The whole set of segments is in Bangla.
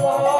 আমার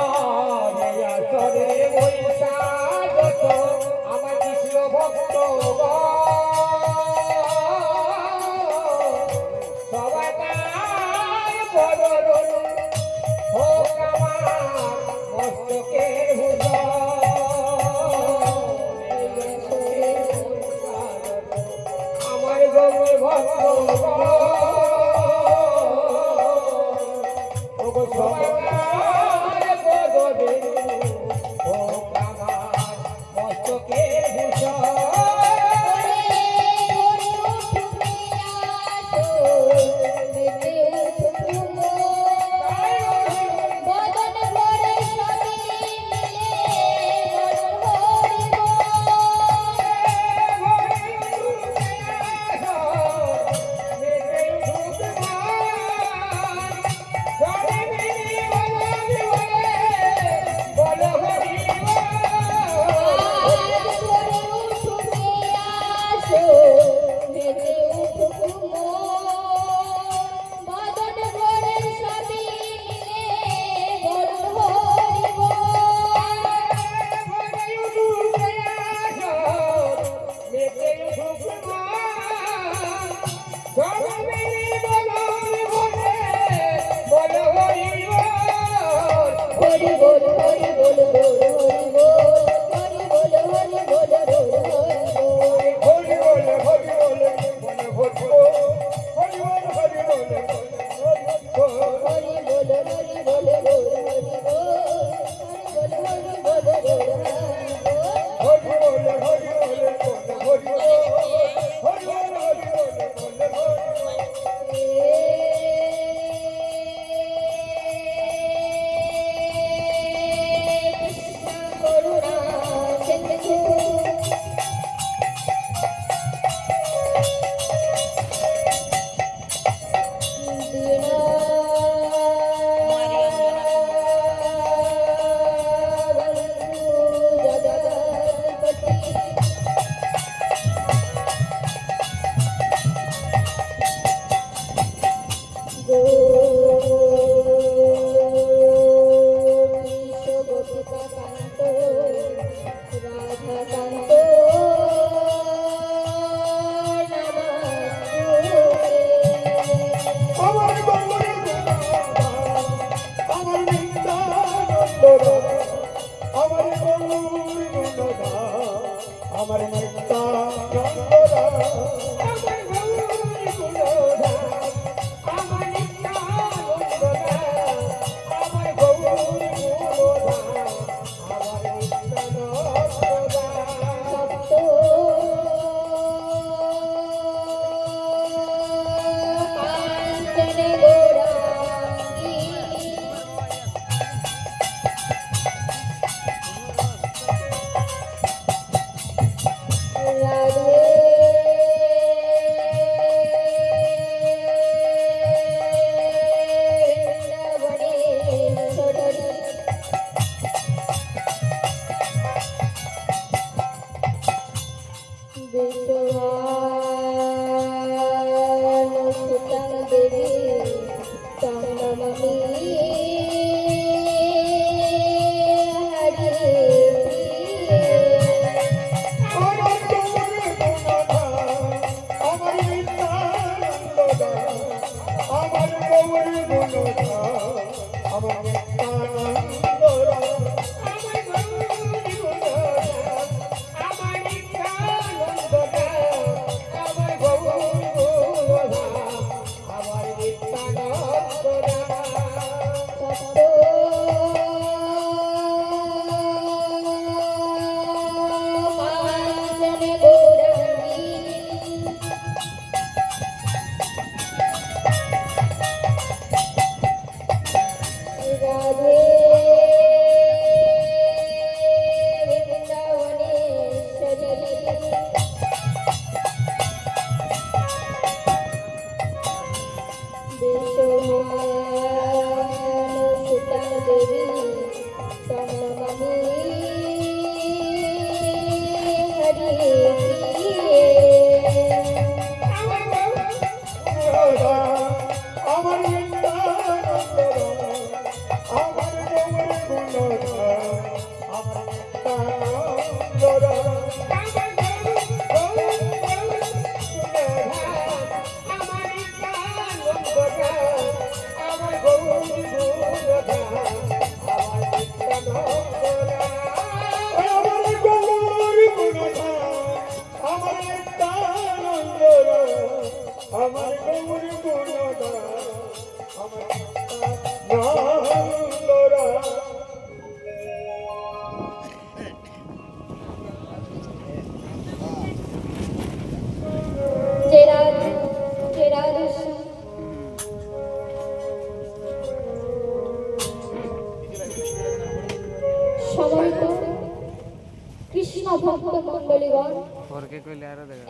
কৃষ্ণ ভক্ত মন্ডলীগণ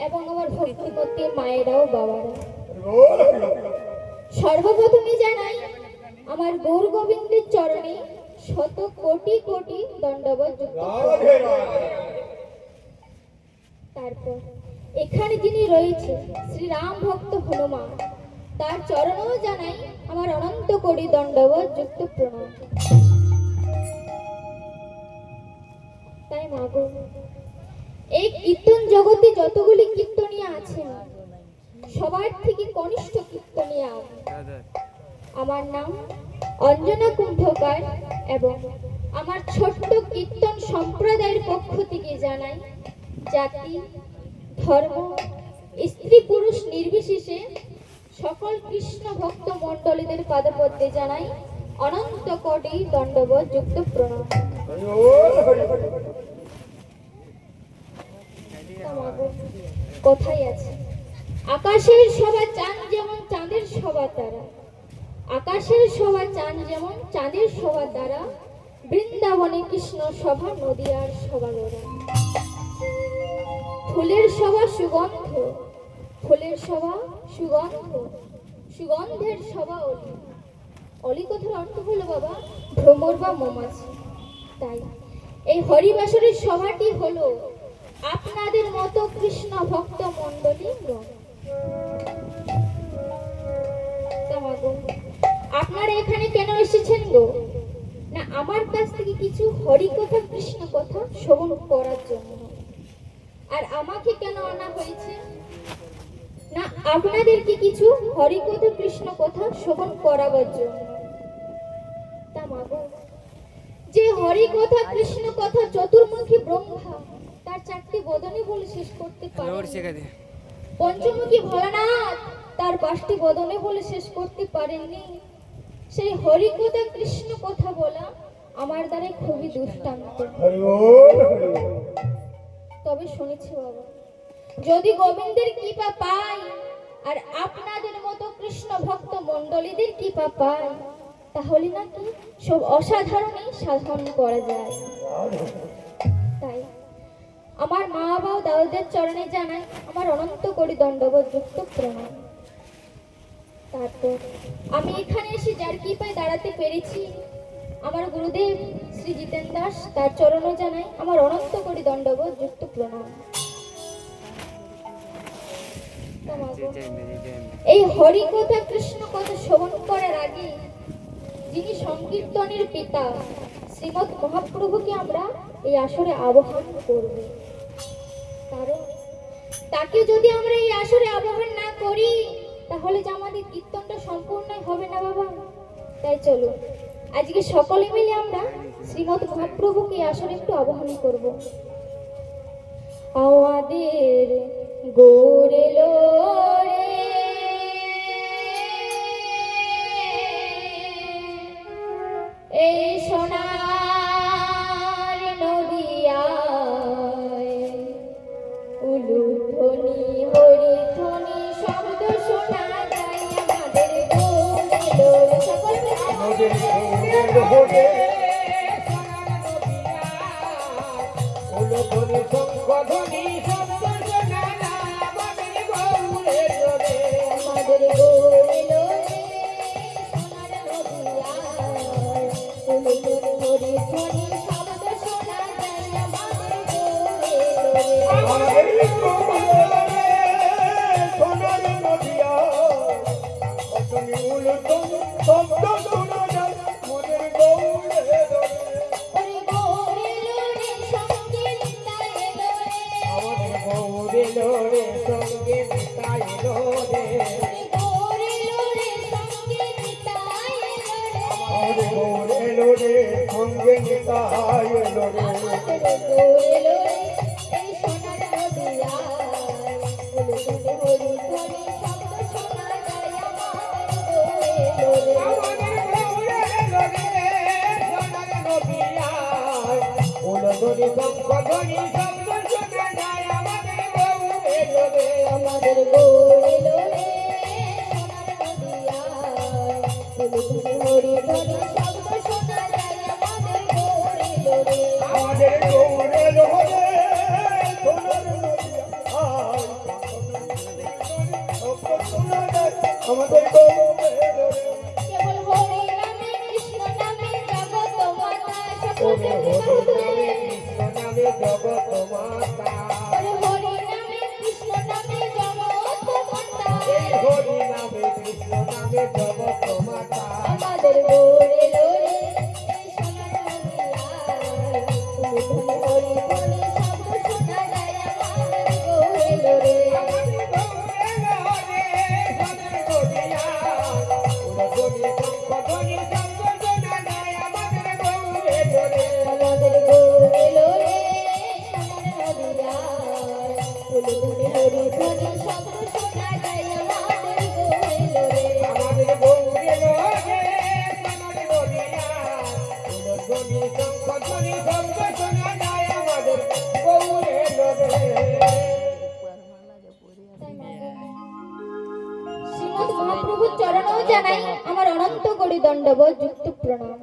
এবং আমার ভক্তিপতি মায়েরাও বাবারা, সর্বপ্রথমে জানাই আমার গৌর গোবিন্দের চরণে শত কোটি কোটি দণ্ডবত। তারপর এখানে যিনি রয়েছে শ্রীরাম ভক্ত হনুমান, তার চরণেও জানাই আমার অনন্ত কোটি দণ্ডবত যুক্ত প্রণাম। তাই মাগো, এই কীর্তন জগতে যতগুলি কীর্তনিয়া আছেন সবার থেকে কনিষ্ঠ কীর্তনিয়া আমার নাম অঞ্জনা কুম্ভকার এবং আমার ছোট্ট কীর্তন সম্প্রদায়ের পক্ষ থেকে জানাই জাতি ধর্ম স্ত্রী পুরুষ নির্বিশেষে সকল কৃষ্ণ ভক্ত মণ্ডলীদের পাদপদ্মে জানাই অনন্ত কোটি দণ্ডবত যুক্ত প্রণাম। কথাই আছে, আকাশের শোভা চাঁদ যেমন চাঁদের শোভা তারা, আকাশের শোভা চাঁদ যেমন চাঁদের শোভা তারা, বৃন্দাবনে কৃষ্ণ সভা নদিয়ার শোভা লোরা। ফুলের শোভা সুগন্ধ, ফুলের শোভা সুগন্ধ, সুগন্ধের শোভা অলি। অলি কথার অর্থ হলো বাবা ভ্রমর বা মৌমাছি। তাই এই হরিবাসরের সভাটি হলো আপনাদের মতো কৃষ্ণ ভক্ত মণ্ডলী। আপনারা এখানে কেন এসেছেন গো? না আমার কাছ থেকে কিছু হরি কথা কৃষ্ণ কথা শ্রবণ করার জন্য। আর আমাকে কেন আনা হয়েছে? না আপনাদেরকে কিছু হরি কথা কৃষ্ণ কথা শ্রবণ করাবার জন্য। তা মাগো, যে হরি কথা কৃষ্ণ কথা চতুর্মুখী ব্রহ্মা তার চারটি বদনে বলে শেষ করতে পারে, পঞ্চমুখী ভোলানাথ তার পাঁচটি বদনে বলে শেষ করতে পারেননি, সেই হরি কথা কৃষ্ণ কথা বলা আমার দ্বারা খুবই দুষ্টান্ত। তবে শুনেছি বাবা, যদি গোবিন্দের কৃপা পাই আর আপনাদের মতো কৃষ্ণ ভক্ত মণ্ডলীদের কৃপা পাই, তাহলে নাকি সব অসাধারণই সাধন করা যায়। তাই আমার মা বাবা ও দাদাদের চরণে জানাই আমার অনন্ত কোটি দণ্ডবত যুক্ত প্রণাম। তারপর আমি এখানে এসে যার কৃপায় দাঁড়াতে পেরেছি আমার গুরুদেব শ্রী জিতেন দাস, তার চরণে জানাই আমার অনন্ত কোটি দণ্ডবত যুক্ত প্রণাম। এই হরি কথা কৃষ্ণ কথা শ্রবণ করার আগে যিনি সংকীর্তনের পিতা শ্রীমৎ মহাপ্রভুকে আমরা এই আসরে আহ্বান করব। কারণ তাকে যদি আমরা এই আসরে আহ্বান না করি তাহলে যে আমাদের কীর্তনটা সম্পূর্ণই হবে না বাবা। তাই চলো আজকে সকলে মিলে আমরা শ্রীমৎ মহাপ্রভুকে এই আসরে একটু আহ্বান করব। আমাদের গোরে লোরে এই সোনার নদিয়ায় উলুধ্বনি হরিধ্বনি শব্দ শোনা যায় আমাদের গোরে লোরে। সকল উলুধ্বনি শঙ্খধ্বনি শব্দ শোনা যায় আমাদের গোরে লোরে। সঙ্গে নিতাই এলো রে আমাদের গৌর এলো রে এই সোনার নদিয়ায় বলে হরি হরি শব্দ শোনা যায় আমাদের গৌর এলো রে আমাদের গৌরে এলো রে সোনার নদিয়ায় উলধ্বনি শঙ্খধ্বনি শব্দ শোনা যায় আমাদের গৌরে এলো রে আমাদের গৌর এলো রে সোনার নদিয়ায় বলে হরি হরি শব্দ শোনা যায় আমাদের গৌর এলো রে আমাদের গৌরে এলো রে সোনার নদিয়ায় আমাদের গৌরে এলো রে কেবল হরি নামে কৃষ্ণ নামে জগৎ মাতা ওরে সকল হরি নামে কৃষ্ণ নামে জগৎ মাতা হরি নামে কৃষ্ণ নামে জগৎ মাতা এই হরি নামে কৃষ্ণ নামে জগৎ মাতা আমাদের গৌর এলো রে এই সোনার নদিয়ায় তুমি হরি হরি শব্দ শোনা যায় আমাদের গৌর এলো রে আমাদের গৌরে এলো রে সোনার নদিয়ায় উলধ্বনি শঙ্খধ্বনি শব্দ শোনা যায় আমাদের গৌরে এলো রে আমাদের গৌর এলো রে সোনার নদিয়ায় ফুলগুলি হরি ধ্বনি শব্দ শোনা যায় আমাদের গৌর এলো রে আমাদের গৌরে এলো রে সোনার নদিয়ায় উলধ্বনি শঙ্খধ্বনি শব্দ শোনা যায় আমাদের গৌরে এলো রে শ্রীমৎ মহাপ্রভুর চরণেও জানাই আমার অনন্ত কোটি দণ্ডবত যুক্ত প্রণাম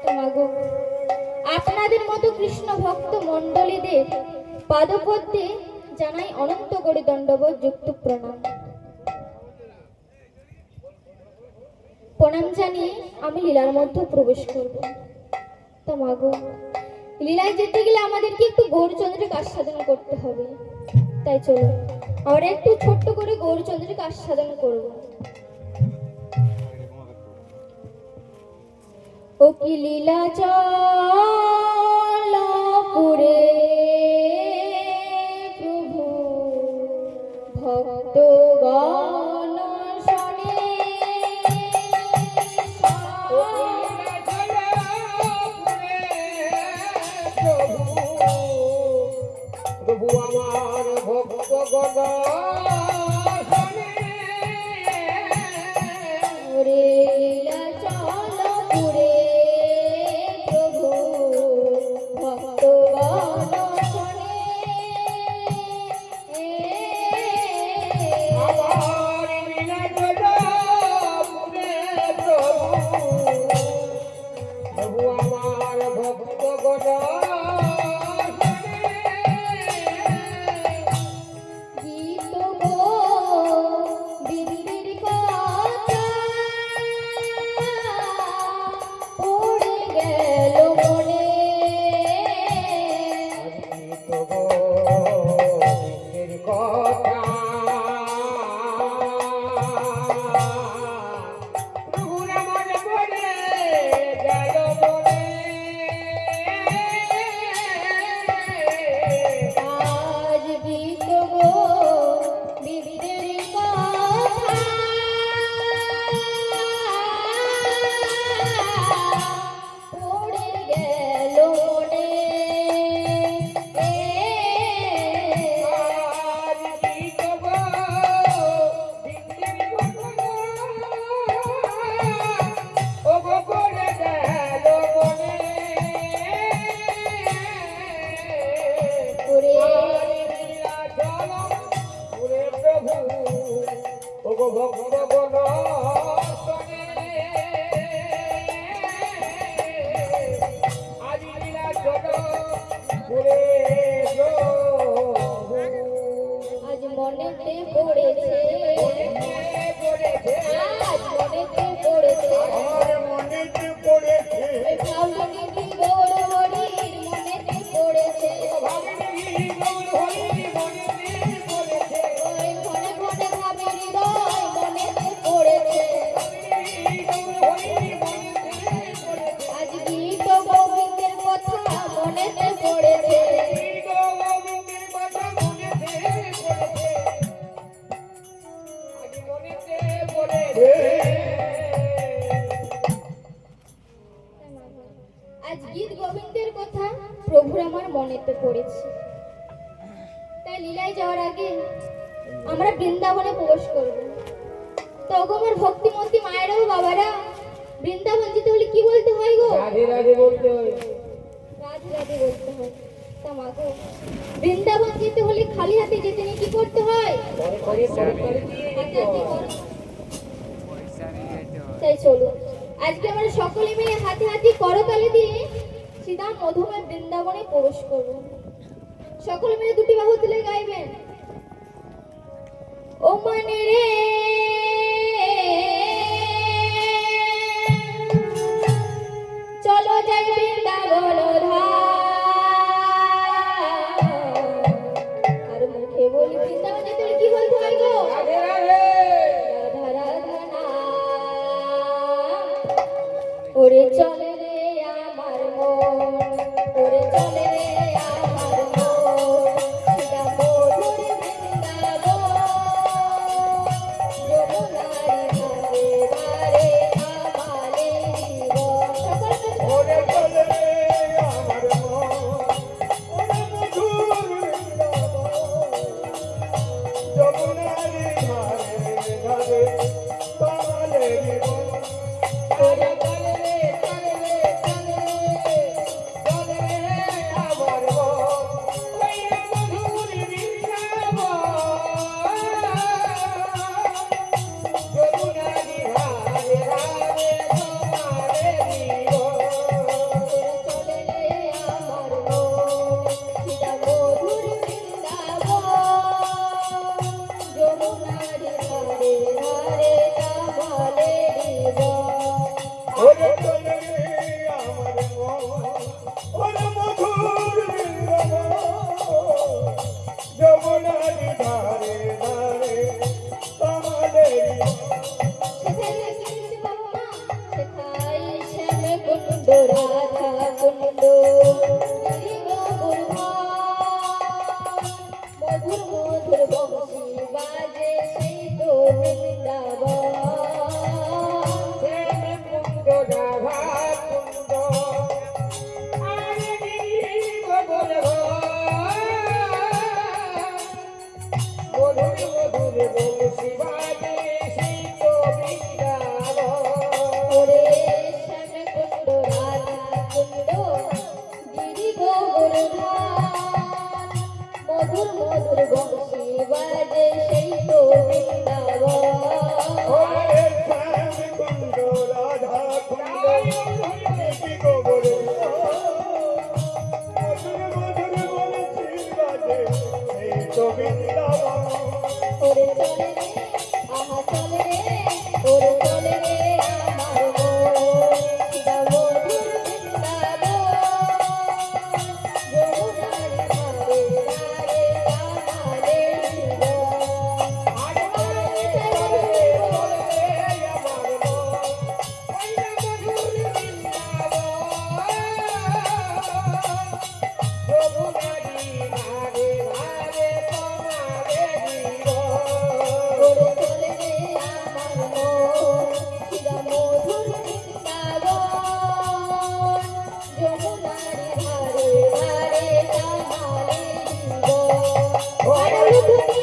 তোমাগো আপনাদের মতো কৃষ্ণ ভক্ত মণ্ডলীদের পাদপদ্মে জানাই অনন্ত কোটি দণ্ডবত যুক্ত প্রণাম প্রণাম জানিয়ে আমি লীলার মধ্যে প্রবেশ করব তোমাগো লীলায় যেতে গেলে আমাদেরকে একটু গৌরচন্দ্রের আস্বাদন করতে হবে তাই চলো আমরা একটু ছোট্ট করে গৌরচন্দ্রের আস্বাদন করব ও কি লীলা চল পুরে প্রভু ভক্তগণ শোনে প্রভু আমার ভক্ত গণ ওরে লীলা চল পুরে প্রভু ভক্তগণ শোনে আমার প্রভু আমার ভক্ত গণ গীত গো দিদির কথা পড়ে গেল মনে কথা প্রভুর আমার মনে গেল মনে আজ গীত গোবিন্দের কথা প্রভুর আমার মনেতে পড়েছে। তাই লীলায় যাওয়ার আগে আমরা বৃন্দাবনে প্রবেশ করব। তো গো আমার ভক্তিমতী মায়েরা ও বাবারা, বৃন্দাবন যেতে হলে কি বলতে হয় গো? রাধে রাধে বলতে হয়। রাধে রাধে বলতে হয়। তা মা গো, বৃন্দাবন যেতে হলে খালি হাতে যেতে নেই, কি করতে হয়? পরে দিয়ে হাতে হাতে করো। পয়সা নিয়ে যেতে হয়। তাই চলো আজকে আমরা সকলে মিলে হাতে হাতে করতালি দিয়ে সিধা মধুময় বৃন্দাবনে প্রবেশ করব। সকলে মিলে দুটি বাহু তুলে গাইবেন, ও মনে রে চলো যাই বৃন্দাবন আর মুখে বলি বৃন্দাবন যেতে হলে কি বলতে হয় গো? রাধে রাধে। রাধা রাধা নাম। ওরে চলে রে আমার মন, ওরে চলে রে আমার মন, সিধা মধুর বৃন্দাবন, যমুনার ধারে ধারে আমারে জীবন। সকল মিলে ওরে চলে রে আমার মন, ওরে মধুর বৃন্দাবন, যমুনার ধারে ধারে তোমারে জীবন। ওরে চলে রে, চলে রে, চলে রে, চলে রে আমার মন, ওই মধুর বৃন্দাবন, যমুনার ধারে ধারে তোমারে জীবন। চলে রে আমার মন, সিধা মধুর বৃন্দাবন, যমুনার ধারে ধারে আমারে জীবন। ওরে চলে রে আমার মন, ওরে মধুর বৃন্দাবন, যমুনার ধারে ধারে তোমারে সেখানে কি লিখছে বাবা? সেখাই শ্যাম কুণ্ড রাধা কুণ্ড, গিরি গোবর্ধন, মধুর মধুর বংশী বাজে সেই তো বৃন্দাবন। প্রেম কুন্দ রাধা কুন্দ, আরে গিরি গোবর্ধন, মধুর মধুর বংশী বাজে সেই তো বৃন্দাবন। ওরে শ্যাম কুণ্ড রাধা কুণ্ড, গিরি গোবর্ধন, মধুর মধুর বংশী বাজে সেই তো বৃন্দাবন। ওরে শ্যাম কুন্দ রাধা কুন্দ, গিরি গোবর্ধন, মধুর মধুর বংশী বাজে সেই তো বৃন্দাবন। ওরে চলে রে, আহা চলে রে, ওরে চলে রে আমার মন, সিধা মধুর বৃন্দাবন, যমুনার ধারে ধারে আমারে জীবন। ওরে চলে রে আমার মন, সিধা মধুর বৃন্দাবন, যমুনার ধারে ধারে আমারে জীবন। আর ধুনি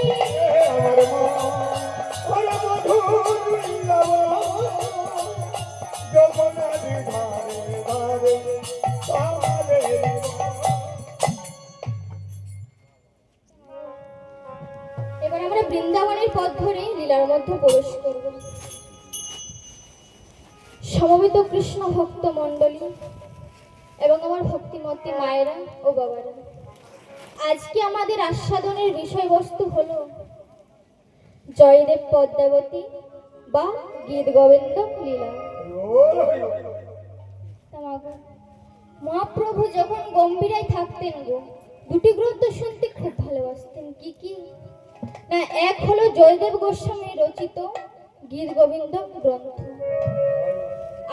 এবার আমরা বৃন্দাবনের পথ ধরে লীলার মধ্যে প্রবেশ করব। সমবেত কৃষ্ণ ভক্ত মণ্ডলী এবং আমার ভক্তিমতী মায়েরা ও বাবারা, আজকে আমাদের আস্বাদনের বিষয়বস্তু হলো জয়দেব পদ্মাবতী বা গীত গোবিন্দ লীলা। তা মা গো, মহাপ্রভু যখন গম্ভীরায় থাকতেন গো, দুটি গ্রন্থ শুনতে খুব ভালোবাসতেন। কি কি? না, এক হলো জয়দেব গোস্বামী রচিত গীত গোবিন্দ গ্রন্থ,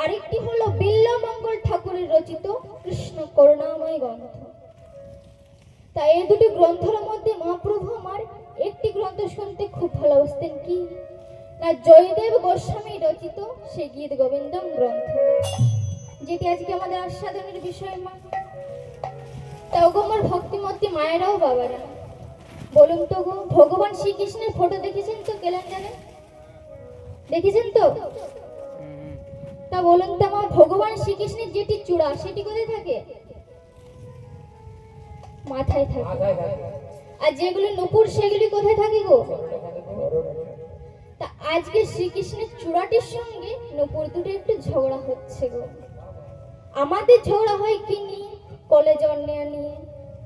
আরেকটি হলো বিল্লমঙ্গল ঠাকুরের রচিত কৃষ্ণ করুণাময় গ্রন্থ। তাই এই দুটি গ্রন্থের মধ্যে মহাপ্রভু আমার একটি গ্রন্থ শুনতে খুব ভালোবাসতেন। কি না, জয়দেব গোস্বামী রচিত সেই গীত গোবিন্দম গ্রন্থ। যেটি আজকে আমাদের আস্বাদনের বিষয় মা। তাও গো আমার ভক্তিমতী মায়েরাও বাবারা, বলুন তো গো, ভগবান শ্রীকৃষ্ণের ফটো দেখেছেন তো ক্যালেন্ডারে? দেখেছেন তো? তা বলুন তো আমার, ভগবান শ্রীকৃষ্ণের যেটি চূড়া সেটি কোথায় থাকে? মাথায় থাকে। মাথায় থাকে। আর যেগুলো নুপুর সেগুলি কোথায় থাকে গো? তা আজকে শ্রীকৃষ্ণের চূড়াটির সঙ্গে নুপুর দুটো একটু ঝগড়া হচ্ছে গো। আমাদের ঝগড়া হয় কি নিয়ে? কলে জল নেওয়া নিয়ে,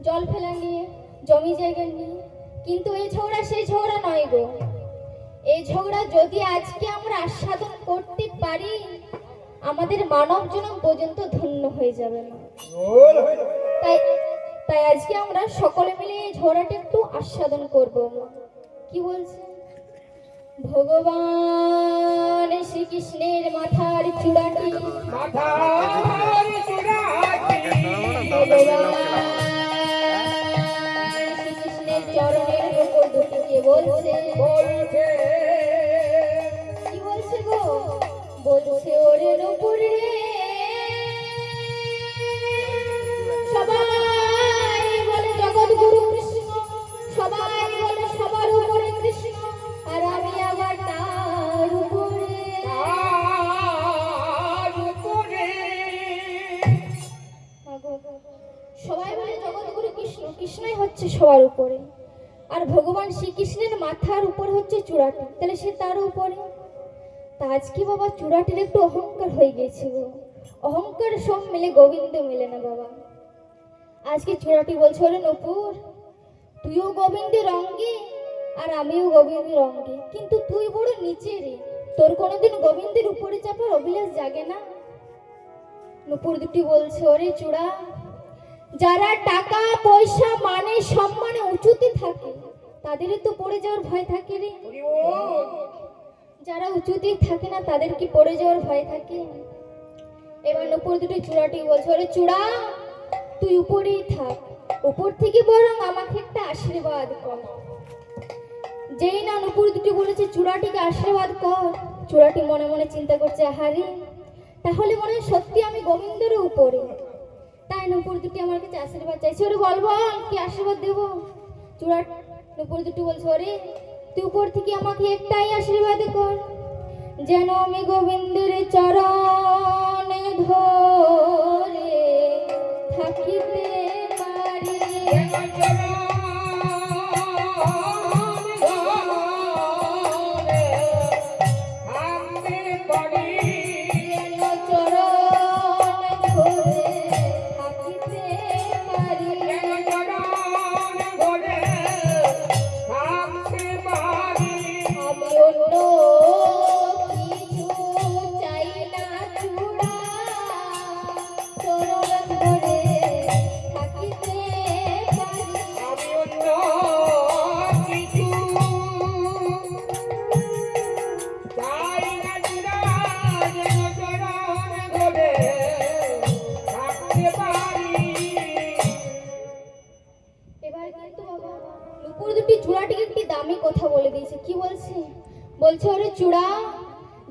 জল ফেলা নিয়ে, জমি জায়গা নিয়ে। কিন্তু এই ঝগড়া সেই ঝগড়া নয় গো। এই ঝগড়া যদি আজকে আমরা আস্বাদন করতে পারি, আমাদের মানব জনম পর্যন্ত ধন্য হয়ে যাবে না। গোল হয়ে যাবে। তাই তাই আজকে আমরা সকলে মিলে এই ঝগড়াটা একটু আস্বাদন করব। কি বলছে? ভগবান শ্রীকৃষ্ণের মাথার চূড়াটি, মাথার চূড়াটি ভগবান শ্রীকৃষ্ণের চরণের উপর দুটিকে বলছে। বলছে কি বলছে গো? বলছে ওরে নুপুর রে, সবাই বলে জগৎগুরু কৃষ্ণ, সবাই বলে সবার উপরে কৃষ্ণ, আর আমি আবার তার উপরে। তার উপরে সবাই বলে জগৎগুরু কৃষ্ণ, কৃষ্ণই হচ্ছে সবার উপরে, আর ভগবান শ্রীকৃষ্ণের মাথার উপরে হচ্ছে চূড়াটি, তাহলে সে তার উপরে। তা আজকে বাবা চূড়াটির একটু অহংকার হয়ে গেছে গো। অহংকার সব মিলে গোবিন্দ মিলে না বাবা। আজকে চূড়াটি বলছে ওরে নপুর, তুইও গোবিন্দের অঙ্গে আর আমিও গোবিন্দের অঙ্গে, কিন্তু তুই বড় নিচে রে, তোর কোনোদিন গোবিন্দের উপরে চাপার অভিলাষ জাগে না? নপুর দুটি বলছে ওরে চূড়া, যারা টাকা পয়সা মানে সম্মানে উঁচুতে থাকে তাদেরই তো পড়ে যাওয়ার ভয় থাকে রে। হরি বল। যারা উঁচুতে থাকে না তাদের কি পড়ে যাওয়ার ভয় থাকে? এবার নপুর দুটি চূড়াটি বলছে ওরে চূড়া, তুই উপরেই থাক, উপর থেকে বরং আমাকে একটা আশীর্বাদ কর। যেই না নপুর দুটি বলেছে চূড়াটিকে আশীর্বাদ কর, চূড়াটি মনে মনে চিন্তা করছে আহারে, তাহলে মনে হয় সত্যি আমি গোবিন্দের উপরে। তাই নপুর দুটি আমার কাছে আশীর্বাদ চাইছে। ওরে বল বল কি আশীর্বাদ দেব? চূড়া নপুর দুটি বলছে ওরে তুই উপর থেকে আমাকে একটাই আশীর্বাদ কর, যেন আমি গোবিন্দের চরণে ধরে থাকিতে পারি। যেন চরণে ধরে থাকিতে পারি। আমি অন্য কিছু চাই না চূড়া, চরণ ধরে থাকিতে পারি। এবার কিন্তু বাবা নুপুর দুটি চূড়াটিকে একটি দামি কথা বলে দিয়েছে। কি বলছে? বলছে ওরে চূড়া,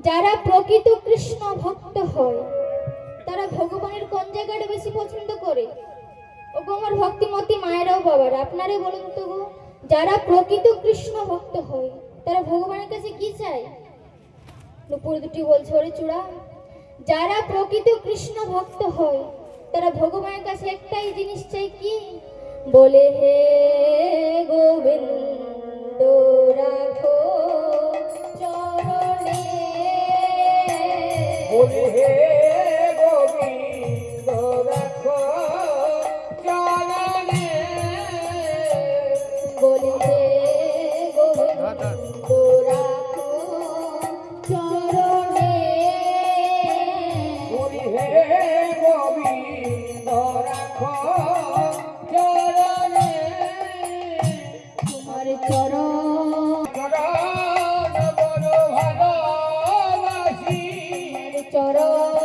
যারা প্রকৃত কৃষ্ণ ভক্ত হয় তারা ভগবানের কোন জায়গাটা বেশি পছন্দ করে? ও গো আমার ভক্তিমতী মায়েরাও বাবারা, আপনারাই বলুন তো গো, যারা প্রকৃত কৃষ্ণ ভক্ত হয় তারা ভগবানের কাছে কি চায়? নুপুর দুটি বলছে ওরে চূড়া, যারা প্রকৃত কৃষ্ণ ভক্ত হয় তারা ভগবানের কাছে একটাই জিনিস চাই, কি? বলে হে গোবিন্দ রাখো চরণে। হে গোবিন্দ রাখো চরণে। বলে হে গোবিন্দ রাখো চরণে। হে গোবিন্দ রাখো চরণে। তোমার চরণ চরণ বড় ভালোবাসি। চরণ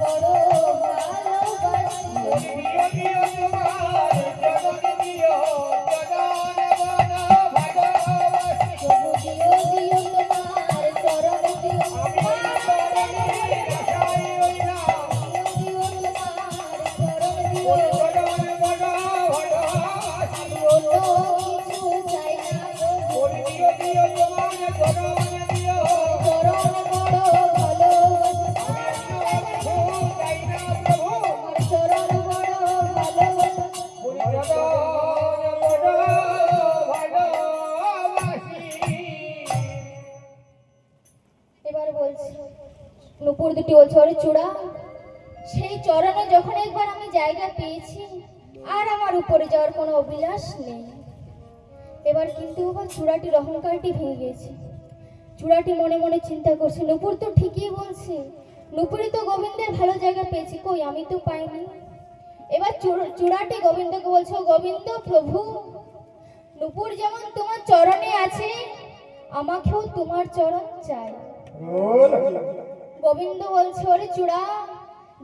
বড় ভালোবাসি দিও দিও তোমার চরণ দিও চরণ বড় ভালোবাসি প্রভু দিও দিও তোমার চরণ দিও আমি চরণে আশাই হইলাম দিও তোমার চরণ দিও চরণ বড় ভালোবাসি বলো কিছু চাই না প্রভু দিও দিও তোমার চরণ দিও চরণ বড় ভালোবাসি ফুল চাই না প্রভু আমার চরণ বড় ভালোবাসি চরণ বড় ভালোবাসি এবার বলছি নুপুর দুটি বলছে ওরে চূড়া সেই চরণে যখন একবার আমি জায়গা পেয়েছি আর আমার উপরে যাওয়ার কোনো অভিলাষ নেই এবার কিন্তু বাবা চূড়াটির অহংকারটি ভেঙে গেছে চূড়াটি মনে মনে চিন্তা করছে নুপুর তো ঠিকই বলছে নুপুরই তো গোবিন্দের ভালো জায়গা পেয়েছি কই আমি তো পাইনি এবার চূড়াটি গোবিন্দকে বলছে "ও গোবিন্দ প্রভু নুপুর যেমন তোমার চরণে আছে আমাকেও তোমার চরণ চাই গোবিন্দ বলছে ওরে চূড়া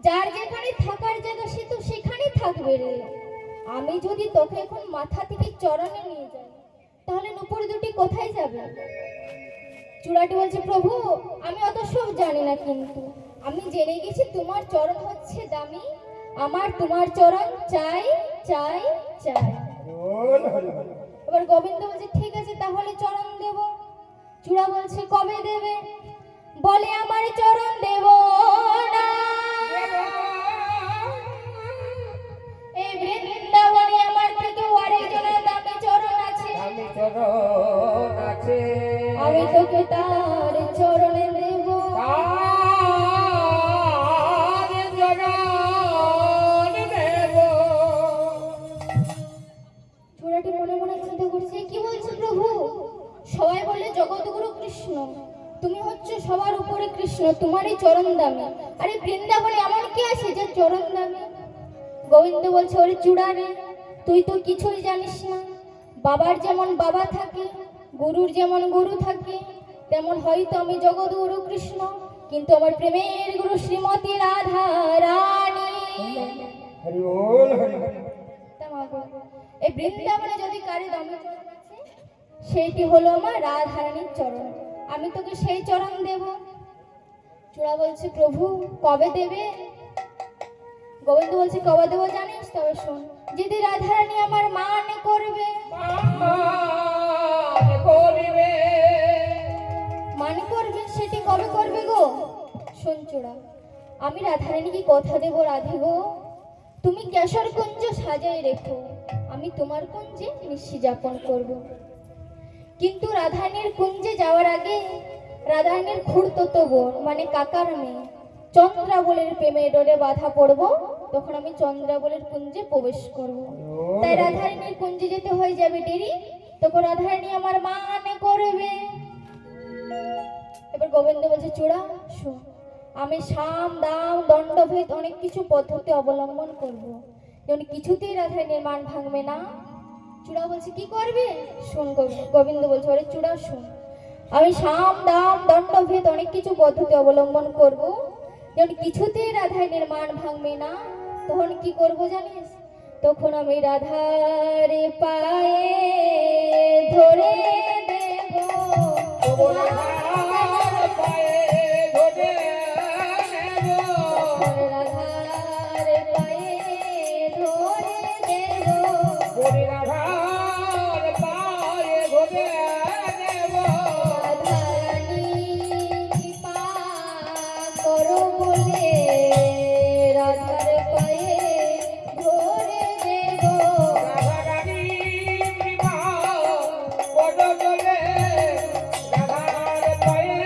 যার যেখানে থাকার জায়গা সে তো সেখানেই থাকবে রে আমি যদি তোকে এখন মাথা থেকে চরণে নিয়ে যাই তাহলে নুপুর দুটি কোথায় যাবে চূড়াটি বলছে প্রভু আমি অত সব জানি না কিন্তু আমি জেনে গেছি তোমার চরণ হচ্ছে দামি আমার তোমার চরণ চাই চাই চাই এবার গোবিন্দ বলছে ঠিক আছে তাহলে চরণ দেব চূড়া বলছে কবে দেবে বলে আমার চরণ দেব না এই বৃন্দাবনে আমার থেকে আরেকজনের দামি চরণ আছে আমি চরণ আছে আমি তোকে তার চরণে দেব তার চরণ দেব চূড়াটি মনে মনে চিন্তা করছে কি বলছে প্রভু সবাই বলে জগৎগুরু কৃষ্ণ তুমি হচ্ছে সবার উপরে কৃষ্ণ তোমারই চরণ দামি আরে বৃন্দাবনে এমন কি আছে যে চরণ দামি গোবিন্দ বলছে ওরে চূড়া রে তুই তো কিছুই জানিস না বাবার যেমন বাবা থাকে গুরুর যেমন গুরু থাকে তেমন হয়তো আমি জগৎগুরু কৃষ্ণ কিন্তু আমার প্রেমের গুরু শ্রীমতী রাধা রানী হরি বল হরি বল। এই বৃন্দাবনে যদি কারে দামি চরণ আছে সেইটি হলো আমার রাধারানীর চরণ আমি তোকে সেই চরণ দেব চূড়া বলছে প্রভু কবে দেবে গোবিন্দ বলছে কবে দেবো জানিস তবে শোন যদি রাধারানী আমার মান করবে মান করিবে মান করবে সেটি কবে করবে গো শোন চূড়া আমি রাধারানীকে কথা দেব রাধে গো তুমি কেশর কুঞ্জ সাজাই রেখো আমি তোমার কুঞ্জে নিশি যাপন করব কিন্তু রাধারানীর কুঞ্জে যাওয়ার আগে রাধারানীর খুড়তো বোন মানে কাকার মেয়ে চন্দ্রাবলীর প্রেমে ডোরে বাধা পড়বো তখন আমি চন্দ্রাবলীর কুঞ্জে প্রবেশ করব তাই রাধারানীর কুঞ্জে যেতে হয়ে যাবে দেরি তখন রাধারানী আমার মানে করবে এবার গোবিন্দ বলছে চূড়া শোন আমি সাম দাম দণ্ডভেদ অনেক কিছু পদ্ধতি অবলম্বন করব যেমন কিছুতেই রাধারানীর মান ভাঙবে না চূড়া বলছে কি করবে শোন গোবিন্দ বলছে ওরে চূড়া শোন আমি সাম দাম দণ্ডভেদ অনেক কিছু পদ্ধতি অবলম্বন করব যেমন কিছুতেই রাধারানীর মান ভাঙবে না তখন কি করব জানিস তখন আমি রাধার পায়ে ধরে দেব রাধার পায়ে ধরে নেব রাধার পায়ে ধরে দেব গরি রাধার পায়ে ধরে নেব রাধারানী কৃপা করো বলে রাধার পায়ে ধরে দেব রাধারানী কৃপা বড় বলে রাধার পায়ে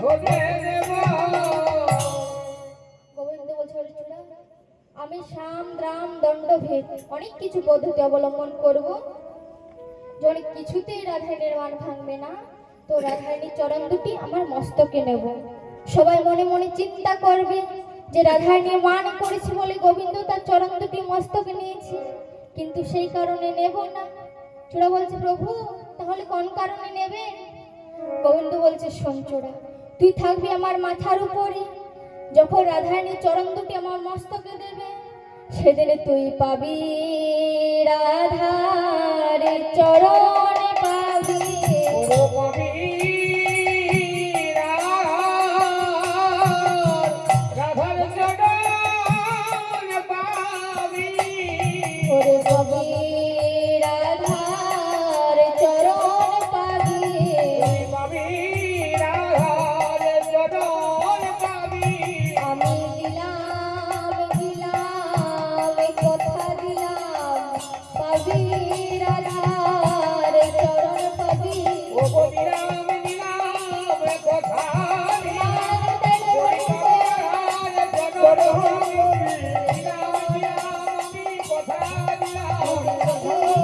ধরে নেব গোবিন্দ বলছে "ওরে চূড়া, আমি সাম দ্রাম দণ্ডভেদ অনেক কিছু পদ্ধতি অবলম্বন করব যখন কিছুতেই রাধারানীর মান ভাঙবে না তো রাধারানীর চরণ দুটি আমার মস্তকে নেব সবাই মনে মনে চিন্তা করবে যে রাধারানী মান করেছে বলে গোবিন্দ তার চরণ দুটি মস্তকে নিয়েছে কিন্তু সেই কারণে নেব না চূড়া বলছে প্রভু তাহলে কোন কারণে নেবে গোবিন্দ বলছে শোন চূড়া তুই থাকবি আমার মাথার উপরে যখন রাধারানী চরণ দুটি আমার মস্তকে দেবে, সেদিনে তুই পাবি রাধার চরণ পাবি। ওরে পাবি রাধার চরণ পাবি। ওরে পাবি রাধার চরণ পাবি। ওরে পাবি রাধার চরণ পাবি। আমি দিলাম দিলাম কথা দিলাম, পাবি রাধার চরণ পাবি। ও বলিরাম নিলাম কথা দিলাম, ওরে রাধার চরণ পাবি। দিলাম আমি কথা দিলাম, বলিরাম দিলাম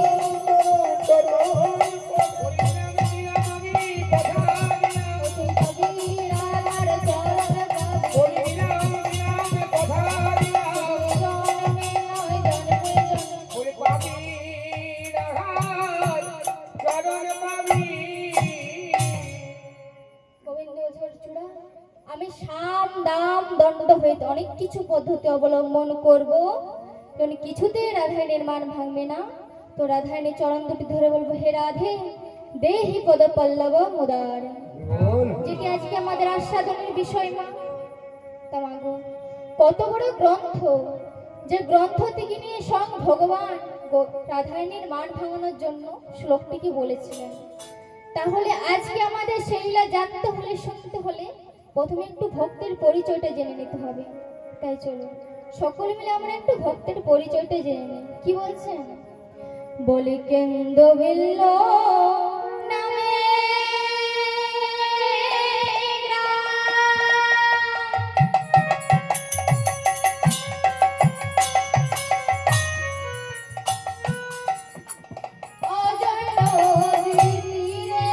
আমি কথা দিলাম। পাবি রাধার চরণ পাবি। বলিরাম দিলাম কথা দিলাম, জন্মে নয় জন্মে জন্মে ওরে পাবি রাধার চরণ পাবি। গোবিন্দ ঝরঝুড়া, আমি সাম দাম দণ্ড হইতে অনেক কিছু পদ্ধতি অবলম্বন করব, কারণ কিছুতেই রাধারানীর মান ভাঙবে না। তো রাধারানীর চরণ দুটি ধরে বলবো, হে রাধে দেহি পদ পল্লব মুদার, যেটি আজকে আমাদের আস্বাদনের বিষয় মা। তা মাগো, কত বড় গ্রন্থ, যে গ্রন্থ থেকে নিয়ে স্বয়ং ভগবান রাধারানীর মান ভাঙানোর জন্য শ্লোকটিকে বলেছিলেন। তাহলে আজকে আমাদের সেইলা জানতে হলে, শুনতে হলে প্রথমে একটু ভক্তের পরিচয়টা জেনে নিতে হবে। তাই চলো সকলে মিলে আমরা একটু ভক্তের পরিচয়টা জেনে নিই। কি বলছেন? বলি কেন্দ্র বিল্ল নামে অজয় নদীর তীরে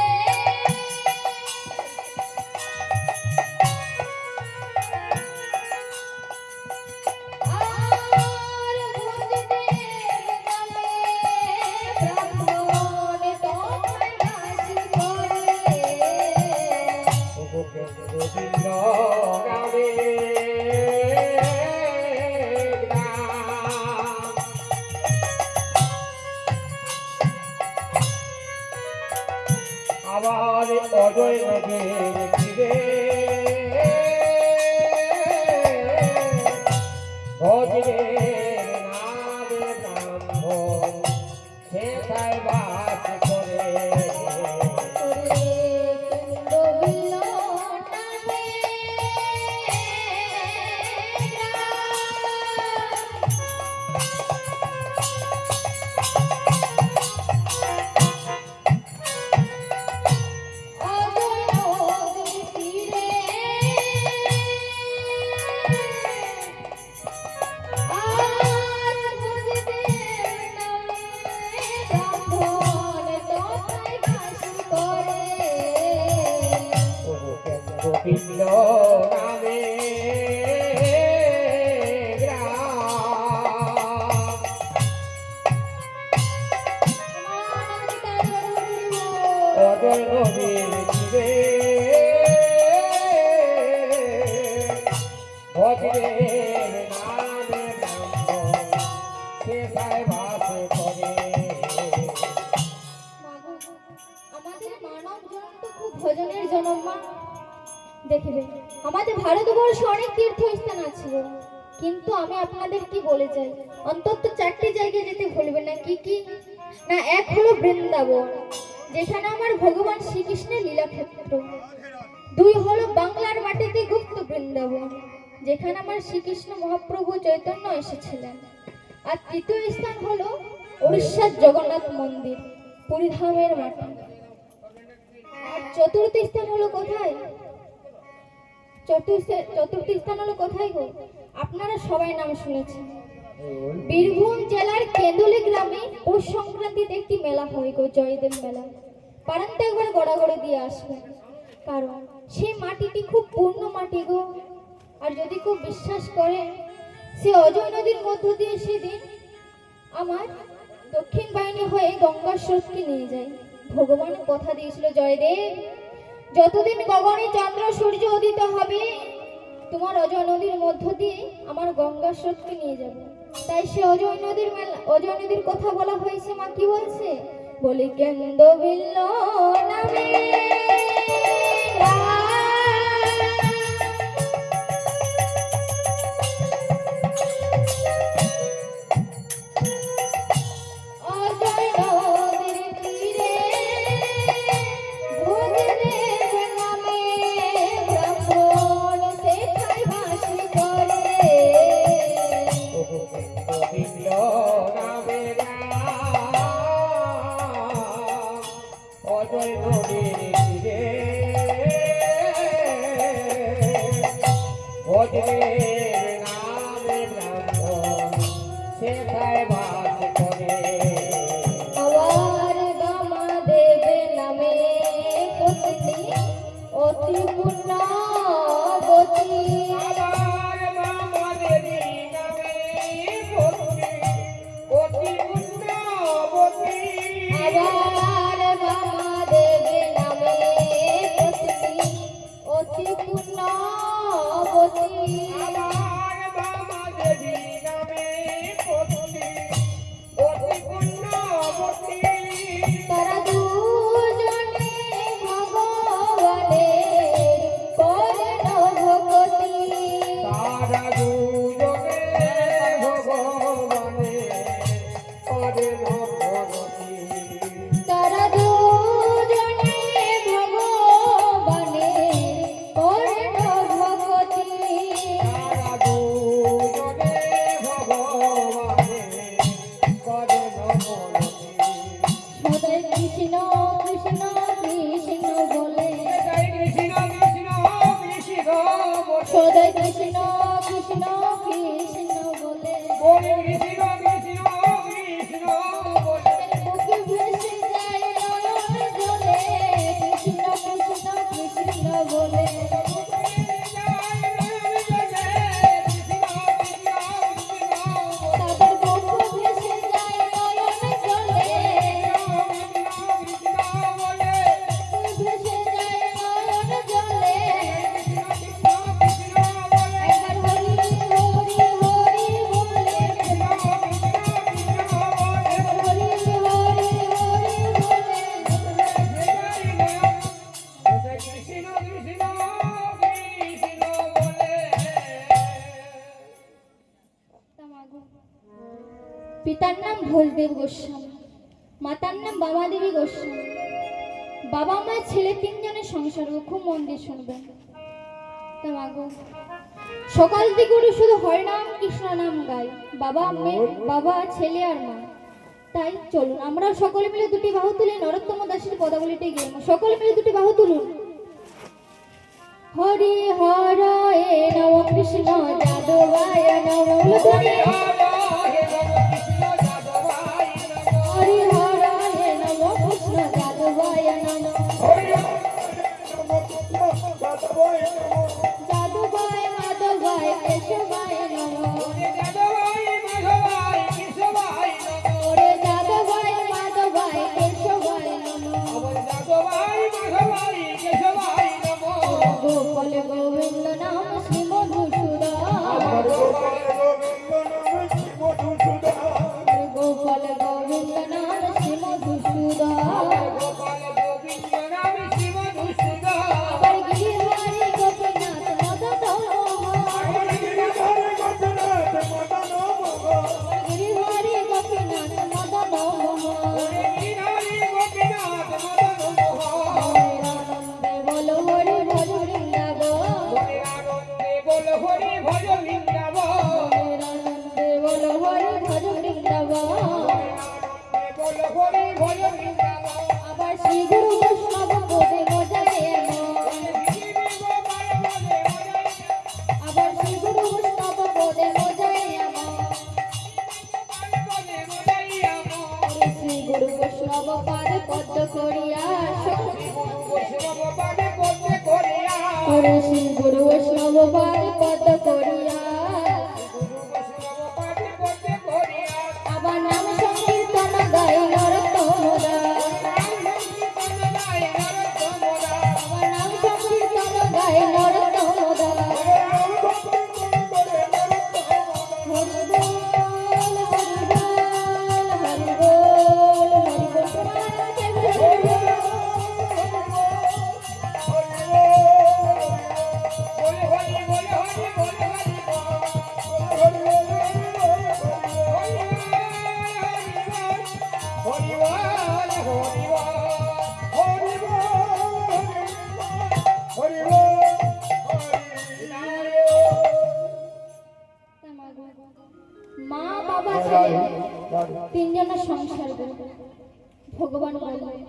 আর ভোজদেব নামে ব্রাহ্মণ তথায় বাস করে। গোবিন্দ নামে গ্রাম, আবার অজয় নদীর তীরে ভজরের নামে ব্রাহ্মণ সেথায় বাস করে। ওরে কেন্দ্র বিল্ল নামে অজয় নদীর তীরে আর ভোজদেব নামে ব্রাহ্মণ তথায় বাস করে। গোবিন্দ নামে অজয় নদীর তীরে ভজরের নামে ব্রাহ্মণ সেথায় বাস করে। আমাদের মানব জন্ম তো খুব ভজনের জনম মা। দেখবে আমাদের ভারতবর্ষে অনেক তীর্থস্থান আছে গো, কিন্তু আমি আপনাদের কি বলে যাই, অন্তত 4টি জায়গায় যেতে ভুলবেন না। কি কি না, এক হলো বৃন্দাবন, যেখানে আমার ভগবান শ্রীকৃষ্ণের লীলাক্ষেত্র। 2 হলো বাংলার মাটিতে গুপ্ত বৃন্দাবন, যেখানে আমার শ্রীকৃষ্ণ মহাপ্রভু চৈতন্য এসেছিলেন। আর 3য় স্থান হলো উড়িষ্যার জগন্নাথ মন্দির, পুরীধামের মাটি। আর 4র্থ স্থান হলো কোথায়? চতুর্থ স্থান হলো কোথায় গো? আপনারা সবাই নাম শুনেছেন, বীরভূম জেলার কেন্দুলি গ্রামে পৌষ সংক্রান্তিতে একটি মেলা হয় গো, জয়দেব মেলা। পারেন তো একবার গড়াগড়ি দিয়ে আসবেন, কারণ সেই মাটিটি খুব পূর্ণ মাটি গো। আর যদি খুব বিশ্বাস করেন, সে অজয় নদীর মধ্য দিয়ে সেদিন আমার দক্ষিণ বাহিনী হয়ে গঙ্গার স্রোতকে নিয়ে যায়। ভগবান কথা দিয়েছিল, জয়দেব যতদিন গগনে চন্দ্র সূর্য উদিত হবে তোমার অজয় নদীর মধ্য দিয়ে আমার গঙ্গা স্রোতকে নিয়ে যাব। তাই সে অজয় নদীর কথা বলা হয়েছে। মা কি বলছে? বলি কেন্দ বিল্ল নামে অজয় নদীর তীরে ভোজদেব নামে ব্রাহ্মণ সেখায় বাস করে। গোবিন্দ নামে অজয় নদীর তীরে ভোজের নামে ব্রাহ্মণ সেখায় বাস করে। আবার বামাদেব নামে পত্নী অতি পুণ্যবতী। আমার বামাদেবী নামে পত্নী অতি পুণ্যবতী। আবার বামাদেব নামে পত্নী অতি পুণ্যবতী। আমার বামাদেবী নামে পত্নী অতি পুণ্যবতী। তারা দুজনে ভগবানের করেন ভগতি। তারা দুজনে ভগবানের করেন ভগতি। তারা দুজনে ভগবানের করেন ভগতি। তারা দুজনে ভগবানের করেন ভগতি। সদাই কৃষ্ণ কৃষ্ণ কৃষ্ণ বলে। জয় কৃষ্ণ কৃষ্ণ কৃষ্ণ বলে। সদাই কৃষ্ণ কৃষ্ণ কৃষ্ণ বলে। বলে কৃষ্ণ কৃষ্ণ কৃষ্ণ বলে। মুখে ভেসে যায় নয়ন জলে। কৃষ্ণ কৃষ্ণ কৃষ্ণ বলে। তাদের মুখ ভেসে যায় নয়ন জলে। ভেসে যায় নয়ন জলে। একবার হরি হরি হরি বলে। হরি হরি হরি বলে। পিতার নাম ভোজদেব গোস্বামী, মাতার নাম বামাদেবী গোস্বামী। বাবা মা ছেলে তিনজনের সংসার। খুব মন দিয়ে শুনবেন। তা মাগো, সকাল থেকে উঠে শুধু হরিনাম কৃষ্ণ নাম গাই। বাবা ছেলে আর মা। তাই চলুন আমরা সকলে মিলে দুটি বাহু তুলে নরোত্তম দাসের পদাবলীটি গেয়ে সকলে মিলে দুটি বাহু তুলুন। হরি হরায় নম কৃষ্ণ যাদবায় নম। হরি হরায় নম কৃষ্ণ যাদবায় নম। যাদবায় মাধবায় কেশবায় নম। ওরে যাদবায় মাধবায় কেশবায় নম। গোপাল গোবিন্দ নাম শ্রী মধুসূদন। গোপাল গোবিন্দ নাম শ্রী মধুসূদন। আবার গিরিধারী গোপীনাথ মদন মোহন। গিরিধারী গোপীনাথ মদন মোহন। আনন্দে বলো হরি ভজ বৃন্দাবন। আনন্দে বলো হরি ভজ বৃন্দাবন। আনন্দে বলো হরি ভজ বৃন্দাবন। বলো হরি ভজ বৃন্দাবন। আবার শ্রী গুরু বৈষ্ণব পদে মজায় এমন। আবার শ্রী গুরু বৈষ্ণব পদে মজায় এমন। শ্রী গুরু বৈষ্ণব পাদ পদ্ম করিয়া। ওরে শ্রী গুরু বৈষ্ণব পাদ পদ্ম করিয়া। আবার নাম সংকীর্তন গাই নরোত্তম দাস। আবার নাম সংকীর্তন গাই নরোত্তম দাস। বাবা ছেলে তিনজনের সংসার করবে। ভগবান বললেন,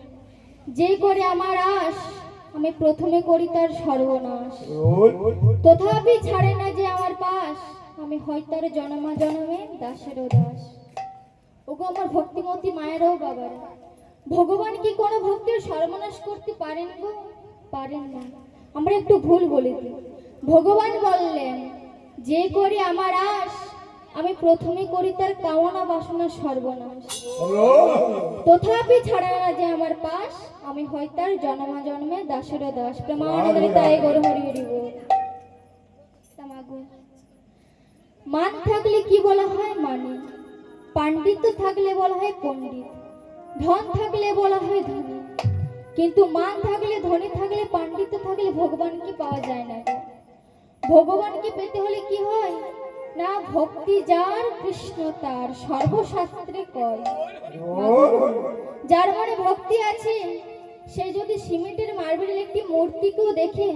যে করে আমার আশ আমি প্রথমে করি তার সর্বনাশ। তথাপি ছাড়ে না যে আমার পাশ, আমি হয় তার জনমা জনমে দাসেরও দাস। ওগো আমার ভক্তিমতী মায়েরও বাবারা, ভগবান কি কোনো ভক্তির সর্বনাশ করতে পারেন গো? পারেন না। আমরা একটু ভুল বলে দিই। ভগবান বললেন, যে করে আমার আশ আমি প্রথমে করি তার কামনা বাসনা সর্বনাশ। তথাপি ছাড়া না যে আমার পাশ, আমি হয় তার জন্মা জন্মে দাসেরও দাস। প্রেমানন্দে তাই গরু হরি হরি বল। তামাগো মান থাকলে কি বলা হয় মানি, পাণ্ডিত্য থাকলে বলা হয় পণ্ডিত, ধন থাকলে বলা হয় ধনী। কিন্তু মান থাকলে, ধনী থাকলে, পাণ্ডিত্য থাকলে ভগবানকে পাওয়া যায় না গো। ভগবানকে পেতে হলে কি হয় না, ভক্তি যার কৃষ্ণ তার সর্বশাস্ত্রে কয়। যার মনে ভক্তি আছে সে যদি সিমেন্টের মার্বেলের একটি মূর্তিকেও দেখে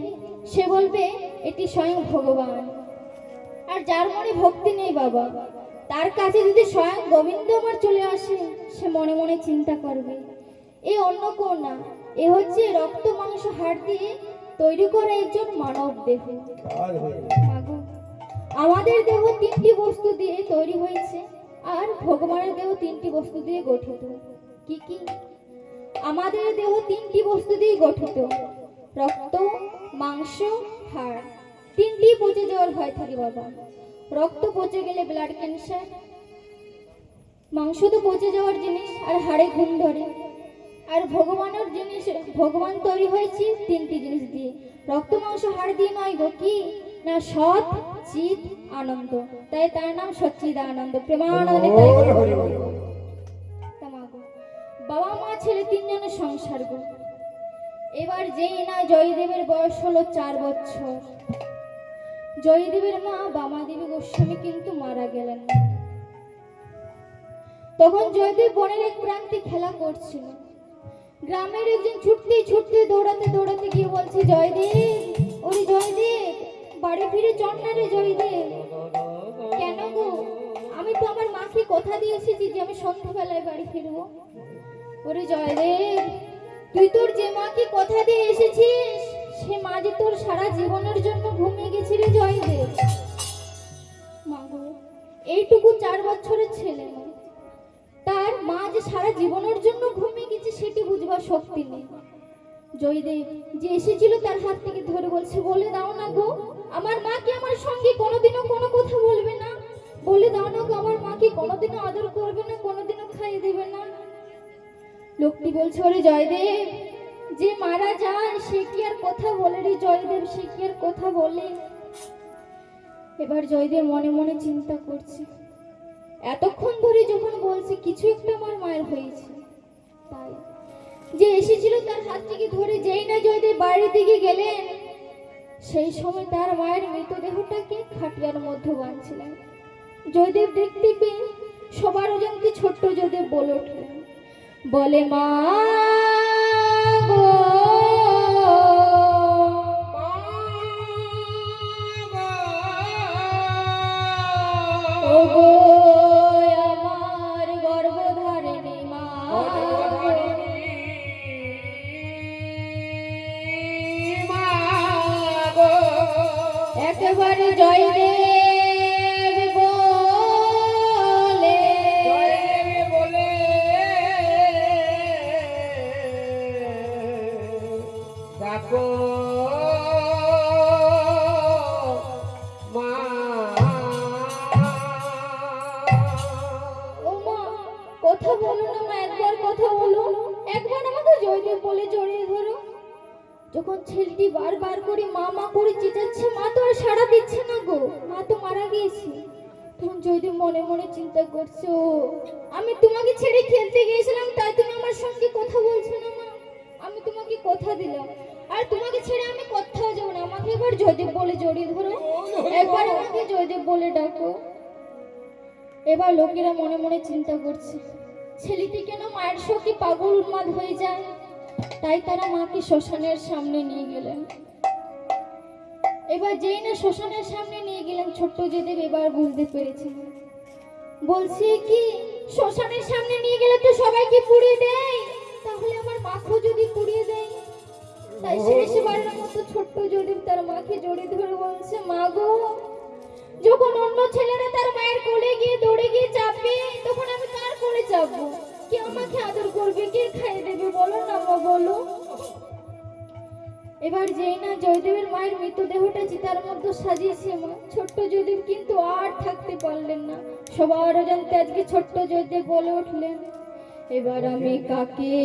সে বলবে এটি স্বয়ং ভগবান। আর যার মনে ভক্তি নেই বাবা, তার কাছে যদি স্বয়ং গোবিন্দ আমার চলে আসে সে মনে মনে চিন্তা করবে এ অন্য কেউ না, এ হচ্ছে রক্ত মাংস হাড় দিয়ে তৈরি করা একজন মানব দেহ। মাগো, আমাদের দেহ তিনটি বস্তু দিয়ে তৈরি হয়েছে আর ভগবানের দেহ তিনটি বস্তু দিয়ে গঠিত। কি কি? আমাদের দেহ তিনটি বস্তু দিয়ে গঠিত, রক্ত, মাংস, হাড়। তিনটি পচে যাওয়ার ভয় থাকে বাবা। রক্ত পচে গেলে ব্লাড ক্যান্সার, মাংস তো পচে যাওয়ার জিনিস আর হাড়ে ঘুম ধরে। আর ভগবানের জিনিস, ভগবান তৈরি হয়েছে তিনটি জিনিস দিয়ে, রক্ত মাংস হাড় দিয়ে নয় গো। কি না, সৎ চিত আনন্দ, তাই তার নাম সচ্চিদানন্দ। প্রেমানন্দে তাই তামাগো বাবা মা ছেলে তিনজনের সংসার গো। এবার যেই না জয়দেবের বয়স হলো 4 বছর, জয়দেবের মা বামাদেবী গোস্বামী কিন্তু মারা গেলেন। তখন জয়দেব বনের এক প্রান্তে খেলা করছিল। গ্রামের একজন ছুটতে ছুটতে দৌড়াতে দৌড়াতে গিয়ে বলছে, জয়দেব, ওরে জয়দেব, বাড়ি ফিরে চল না রে জয়দেব। কেন গো? আমি তো আমার মাকে কথা দিয়ে এসেছি যে আমি সন্ধ্যাবেলায় বাড়ি ফিরবো। ওরে জয়দেব, তুই তোর যে মাকে কথা দিয়ে এসেছিস সে মা যে তোর সারা জীবনের জন্য ঘুমিয়ে গেছি রে জয়দেব। মাগো, এইটুকু 4 বছরের ছেলে না, তার মা যে সারা জীবনের জন্য ঘুমিয়ে গেছে সেটি বুঝবার শক্তি নেই। জয়দেব যে এসেছিল তার হাত থেকে ধরে বলছে, বলে দাও না গো, আমার মা কি আমার সঙ্গে কোনোদিনও কোনো কথা বলবে না? বলে দাও না গো, আমার মা কি কোনোদিনও আদর করবে না, কোনোদিনও খাইয়ে দেবে না? লোকটি বলছে, ওরে জয়দেব, যে মারা যায় সে কি আর কথা বলে রে জয়দেব, সে কি আর কথা বলে? এবার জয়দেব মনে মনে চিন্তা করছে, এতক্ষণ ধরে যখন বলছে কিছু একটা আমার মায়ের হয়েছে, তাই যে এসেছিল তার হাত থেকে ধরে যেই না জয়দেব বাড়ির দিকে গেলেন, সেই সময় তার মায়ের মৃতদেহটাকে খাটিয়ার মধ্যে বাঁধছিলেন। জয়দেব দেখতে পেয়ে সবার অজান্তে ছোট্ট জয়দেব বলে উঠলেন, বলে মা গো, ও গো আমার গর্ভধারিণী মা, একেবারে জয়দেব বলে ডাকো মা। ও মা, কথা বলো না মা, একবার কথা বলো, একবার আমাকে জয়দেব বলে জড়িয়ে ধরো। যখন ছেলেটি বারবার করে মা মা করে চেঁচাচ্ছে, মা তো আর সাড়া দিচ্ছে না গো, মা তো মারা গিয়েছে। তখন জয়দেব মনে মনে চিন্তা করছে, ও আমি তোমাকে ছেড়ে খেলতে গিয়েছিলাম তাই তুমি আমার সঙ্গে কথা বলছো না মা, আমি তোমাকে কথা দিলাম আর তোমাকে ছেড়ে আমি কোথাও যাবো না, আমাকে এবার জয়দেব বলে জড়িয়ে ধরো, একবার আমাকে জয়দেব বলে ডাকো। এবার লোকেরা মনে মনে চিন্তা করছে, ছেলেটি কেন মায়ের শোকে পাগল উন্মাদ হয়ে যায়, তাই তারা মাকে শ্মশানের সামনে নিয়ে গেলেন। এবার যেই না শ্মশানের সামনে নিয়ে গেলেন, ছোট্ট জয়দেব এবার বুঝতে পেরেছেন বলছি কি শ্মশানের সামনে নিয়ে গেলে তো সবাইকে পুড়িয়ে দেয়, তাহলে আমার মাকেও যদি পুড়িয়ে দেয়। তাই শেষবারের মতো ছোট্ট জয়দেব তার মাকে জড়িয়ে ধরে বলছে, মা গো, যখন অন্য ছেলেরা তার মায়ের কোলে গিয়ে দৌড়ে গিয়ে চাপবে, তখন আমি কার কোলে চাপবো? কে আমাকে আদর করবে, কে খাইয়ে দেবে বলো না মা, বলো। এবার যেই না জয়দেবের মায়ের মৃতদেহটা চিতার মধ্যে সাজিয়েছে মা, ছোট্ট জয়দেব কিন্তু আর থাকতে পারলেন না। সবার জানতে আজকে ছোট্ট জয়দেব বলে উঠলেন, এবার আমি কাকে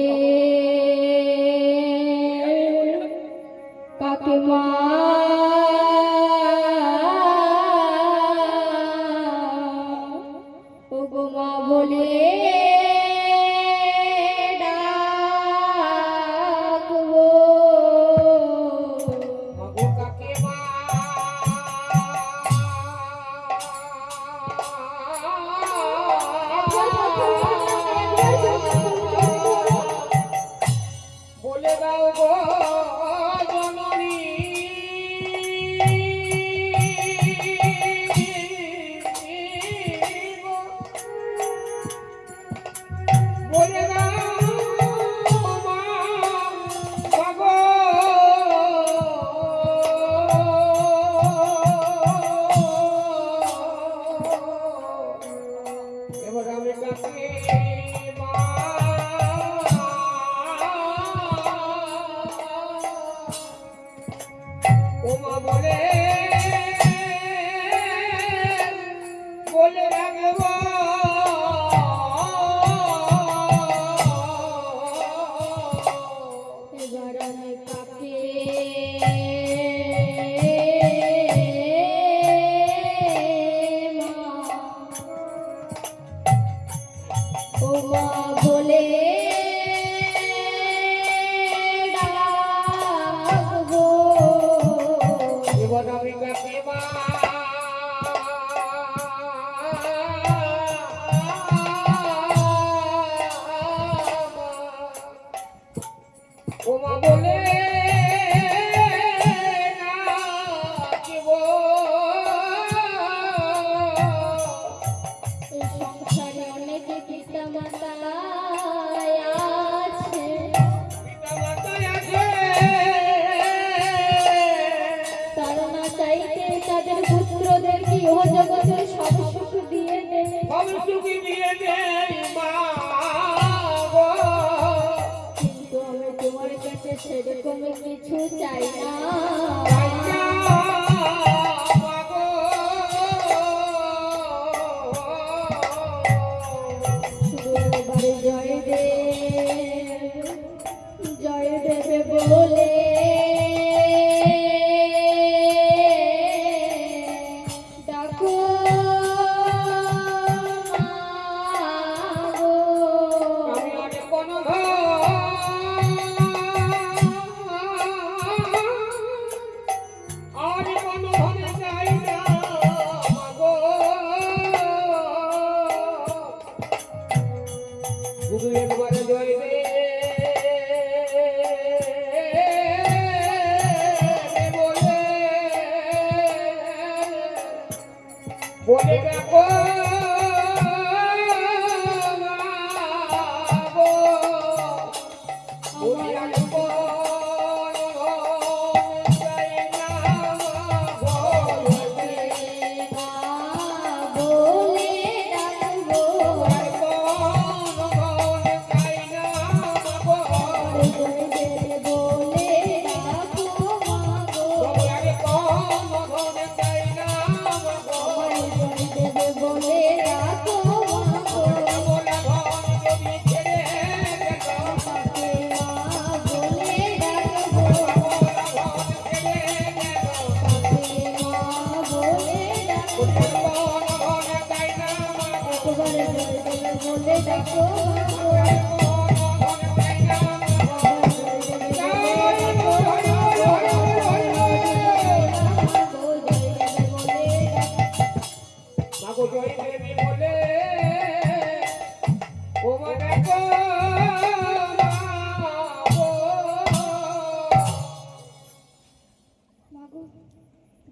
কাকে মা ও গো মা বলে ডাকবো। মাগো কাকিমা বলে দাও গো জননী বলে দাও মা মাগো এবার আমি কাকিমা ওমা বলে বলে রাখবো এবার আমি কাকে ও মা বলে ডাকবো। এবার আমি কাকিমা ওমা বলে নাচিব এই সংসারে অনেক পিতা মাতা আছে, পিতা মাতায় আছে তারা না চাইতে তাদের পুত্রদের কি জগতের সব সুখ দিয়ে দেয়, সব সুখী দিয়ে দেয় মা গো কিন্তু আমি তোমার কাছে সেরকম কিছু চাই না। শুধু একবার জয়দেব বলে ডাকো মা গো। বলে দেখো বলে ডাকো মাগো জয় দেবী বলে ও মা দেখো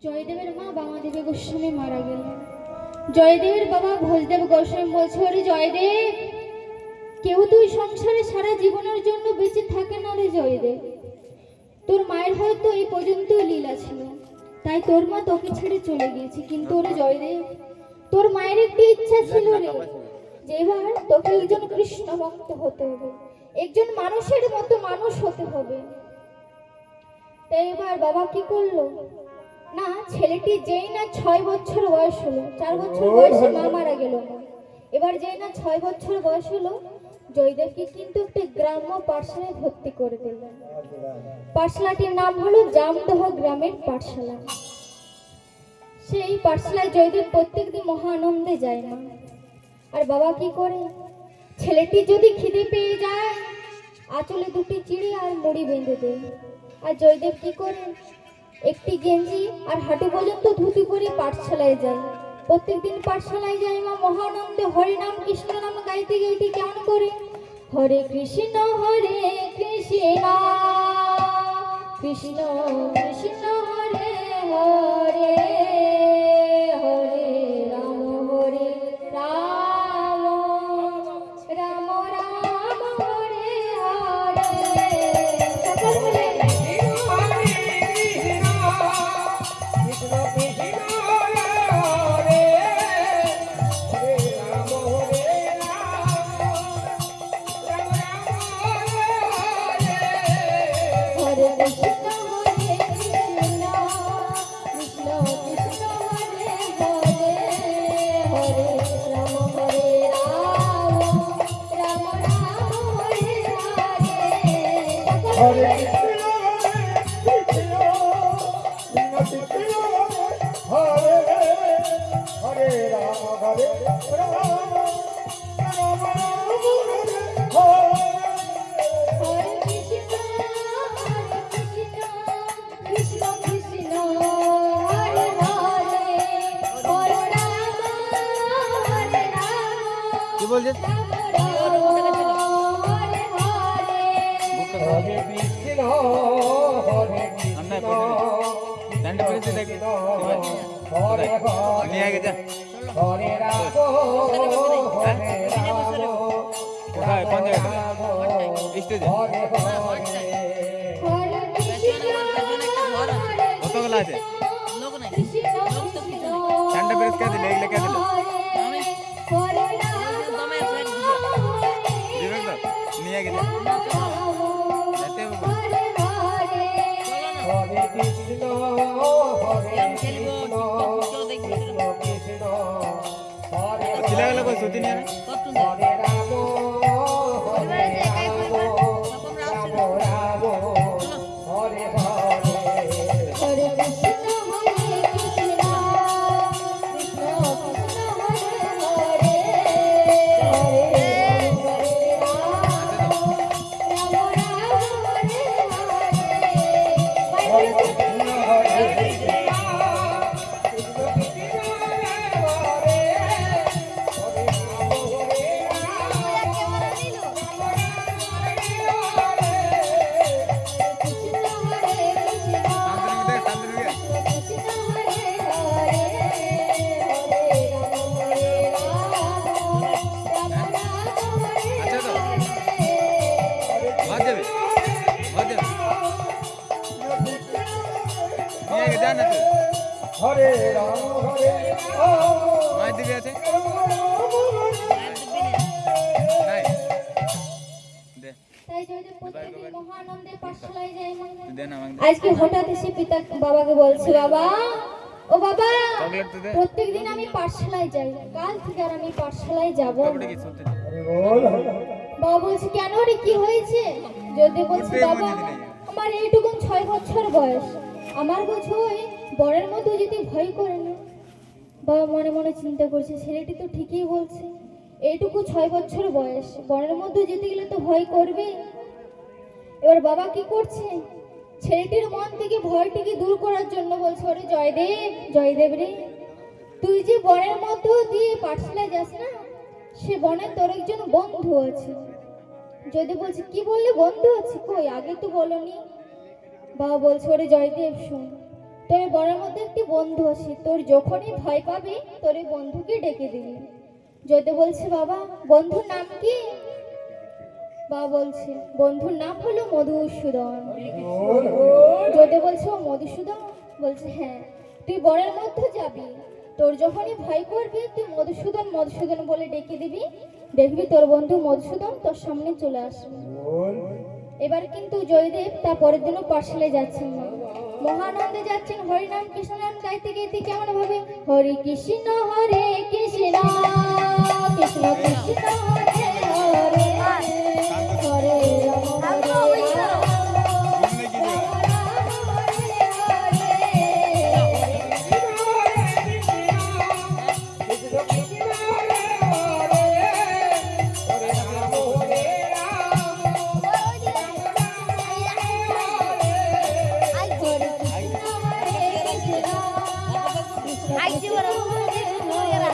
জয়দেবের মা বামাদেবী গোস্বামী মারা গেলেন। জয়দেবের বাবা ভোজদেব গোস্বামী বলছে, ওরে জয়দেব, কেউ তুই সংসারে সারা জীবনের জন্য বেঁচে থাকে না রে জয়দেব। তোর মায়ের হয়তো এই পর্যন্ত লীলা ছিল, তাই তোর মা তোকে ছেড়ে চলে গিয়েছে। কিন্তু ওরে জয়দেব, তোর মায়ের একটি ইচ্ছা ছিল রে, যে এবার তোকে একজন কৃষ্ণ ভক্ত হতে হবে, একজন মানুষের মতো মানুষ হতে হবে। তাই এবার বাবা কি করলো না, ছেলেটি যেই না 6 বছর বয়স হলো, 4 বছর বয়সে মা মারা গেল, এবার যেই না 6 বছর বয়স হলো, জয়দেবকে কিন্তু একটা গ্রাম্য পাঠশালায় ভর্তি করে দিলেন। পাঠশালাটির নাম হলো জামদহ গ্রামের পাঠশালা। সেই পাঠশালায় জয়দেব প্রত্যেকদিন মহা আনন্দে যায় না। আর বাবা কি করে, ছেলেটি যদি খিদে পেয়ে যায় আঁচলে দুটি চিড়ি আর মুড়ি বেঁধে দেয়। আর জয়দেব কি করে, একটি গেঞ্জি আর হাঁটু পর্যন্ত ধুতি পরে পাঠশালায় যায়। প্রত্যেকদিন পাঠশালায় যায় মা মহানন্দে হরি নাম কৃষ্ণ নাম গাইতে গাইতে কেমন করে, হরে কৃষ্ণ কৃষ্ণ কৃষ্ণ কৃষ্ণ হরে হরে, হরে রাম রাম রাম হরে হরে। সকল মিলে হরে কৃষ্ণ কৃষ্ণ কৃষ্ণ কৃষ্ণ হরে হরে, হরে রাম রাম রাম হরে হরে। সকল মিলে হরে কৃষ্ণ কৃষ্ণ কৃষ্ণ হরে হরে, হরে রাম কি বলছিস? রাম রাম হরে হরে। হরে কৃষ্ণ আমরা ডান্ডা পেরেছি দেখি হরে নিয়ে আগে যা। হরে রাম হরে রাম কোথায় কোন জায়গায় স্টেজে হরে হরে হরে কৃষ্ণ হরে কতগুলো আছে? কৃষ্ণ কৃষ্ণ ডান্ডা পেরেছি কে দিলে? এগুলো কে দিল? হরে রাম দিবে তো নিয়ে আগে যা। যেতে হবে। হরে হরে। হরে কৃষ্ণ হরে কৃষ্ণ কৃষ্ণ কৃষ্ণ হরে ছিলা গেল কই সুতি নিয়ে হরে রাম হরে রাম রাম হরে হরে হরে কৃষ্ণ কৃষ্ণ কৃষ্ণ কৃষ্ণ হরে হরে, হরে রাম রাম হরে হরে। হরে কৃষ্ণ হরে কৃষ্ণ কৃষ্ণ কৃষ্ণ হরে হরে ভাত দেবে ভাত দেবে নিয়ে আগে যা না তুই হরে রাম হরে রাম মায়ের দিকে আছে নাই দে তাই জয়দেব প্রত্যেকদিন মহানন্দে পাঠশালায় যায় মা। তুই দে না আমাকে দে। আজকে হঠাৎ এসে পিতা বাবাকে বলছে, বাবা ও বাবা, চকলেট তো দে প্রত্যেকদিন আমি পাঠশালায় যাই, কাল থেকে আর আমি পাঠশালায় যাব কাপড়ে না। কি সুতি হরে বল বাবা বলছে, কেন রে কি হয়েছে? যদি বলছে, বাবা আমার এইটুকুন 6 বছর বয়স, আমার বোঝই বড়ের মতো যদি ভয় করে না। বাবা মনে মনে চিন্তা করছে, ছেলেটি তো ঠিকই বলছে, এইটুকু 6 বছর বয়স, বনের মধ্যে যেতে গেলে তো ভয় করবে। এবার বাবা কি করছে, ছেলেটির মন থেকে ভয়টিকে দূর করার জন্য বলছে, ওরে জয়দেব, জয়দেব রে, তুই যে বনের মধ্যে দিয়ে পাঠশালায় যাস না, সে বনে তোর একজন বন্ধু আছে। জয়দেব বলছে, কি বললে বন্ধু আছে? কই আগে তো বলনি। বাবা বলছে, ওরে জয়দেব শোন, তোর বনের মধ্যে একটি বন্ধু আছে, তোর যখনই ভয় পাবি তোর এই বন্ধুকে ডেকে দিবি। জয়দেব বলছে বাবা বন্ধুর নাম কি? বাবা বলছে বন্ধুর নাম হলো মধুসূদন। জয়দেব বলছে ও মধুসূদন? বলছে হ্যাঁ। তুই বনের মধ্যে যাবি, তোর যখনই ভয় করবি তুই মধুসূদন মধুসূদন বলে ডেকে দিবি, দেখবি তোর বন্ধু মধুসূদন তোর সামনে চলে আসবে। এবার কিন্তু জয়দেব তার পরের দিনও পাঠশালে যাচ্ছেন না, মহানন্দে যাচ্ছেন হরিনাম কৃষ্ণ নাম গাইতে গাইতে কেমন ভাবে হরে কৃষ্ণ কৃষ্ণ কৃষ্ণ কৃষ্ণ হরে হরে হরে রাম হরে রাম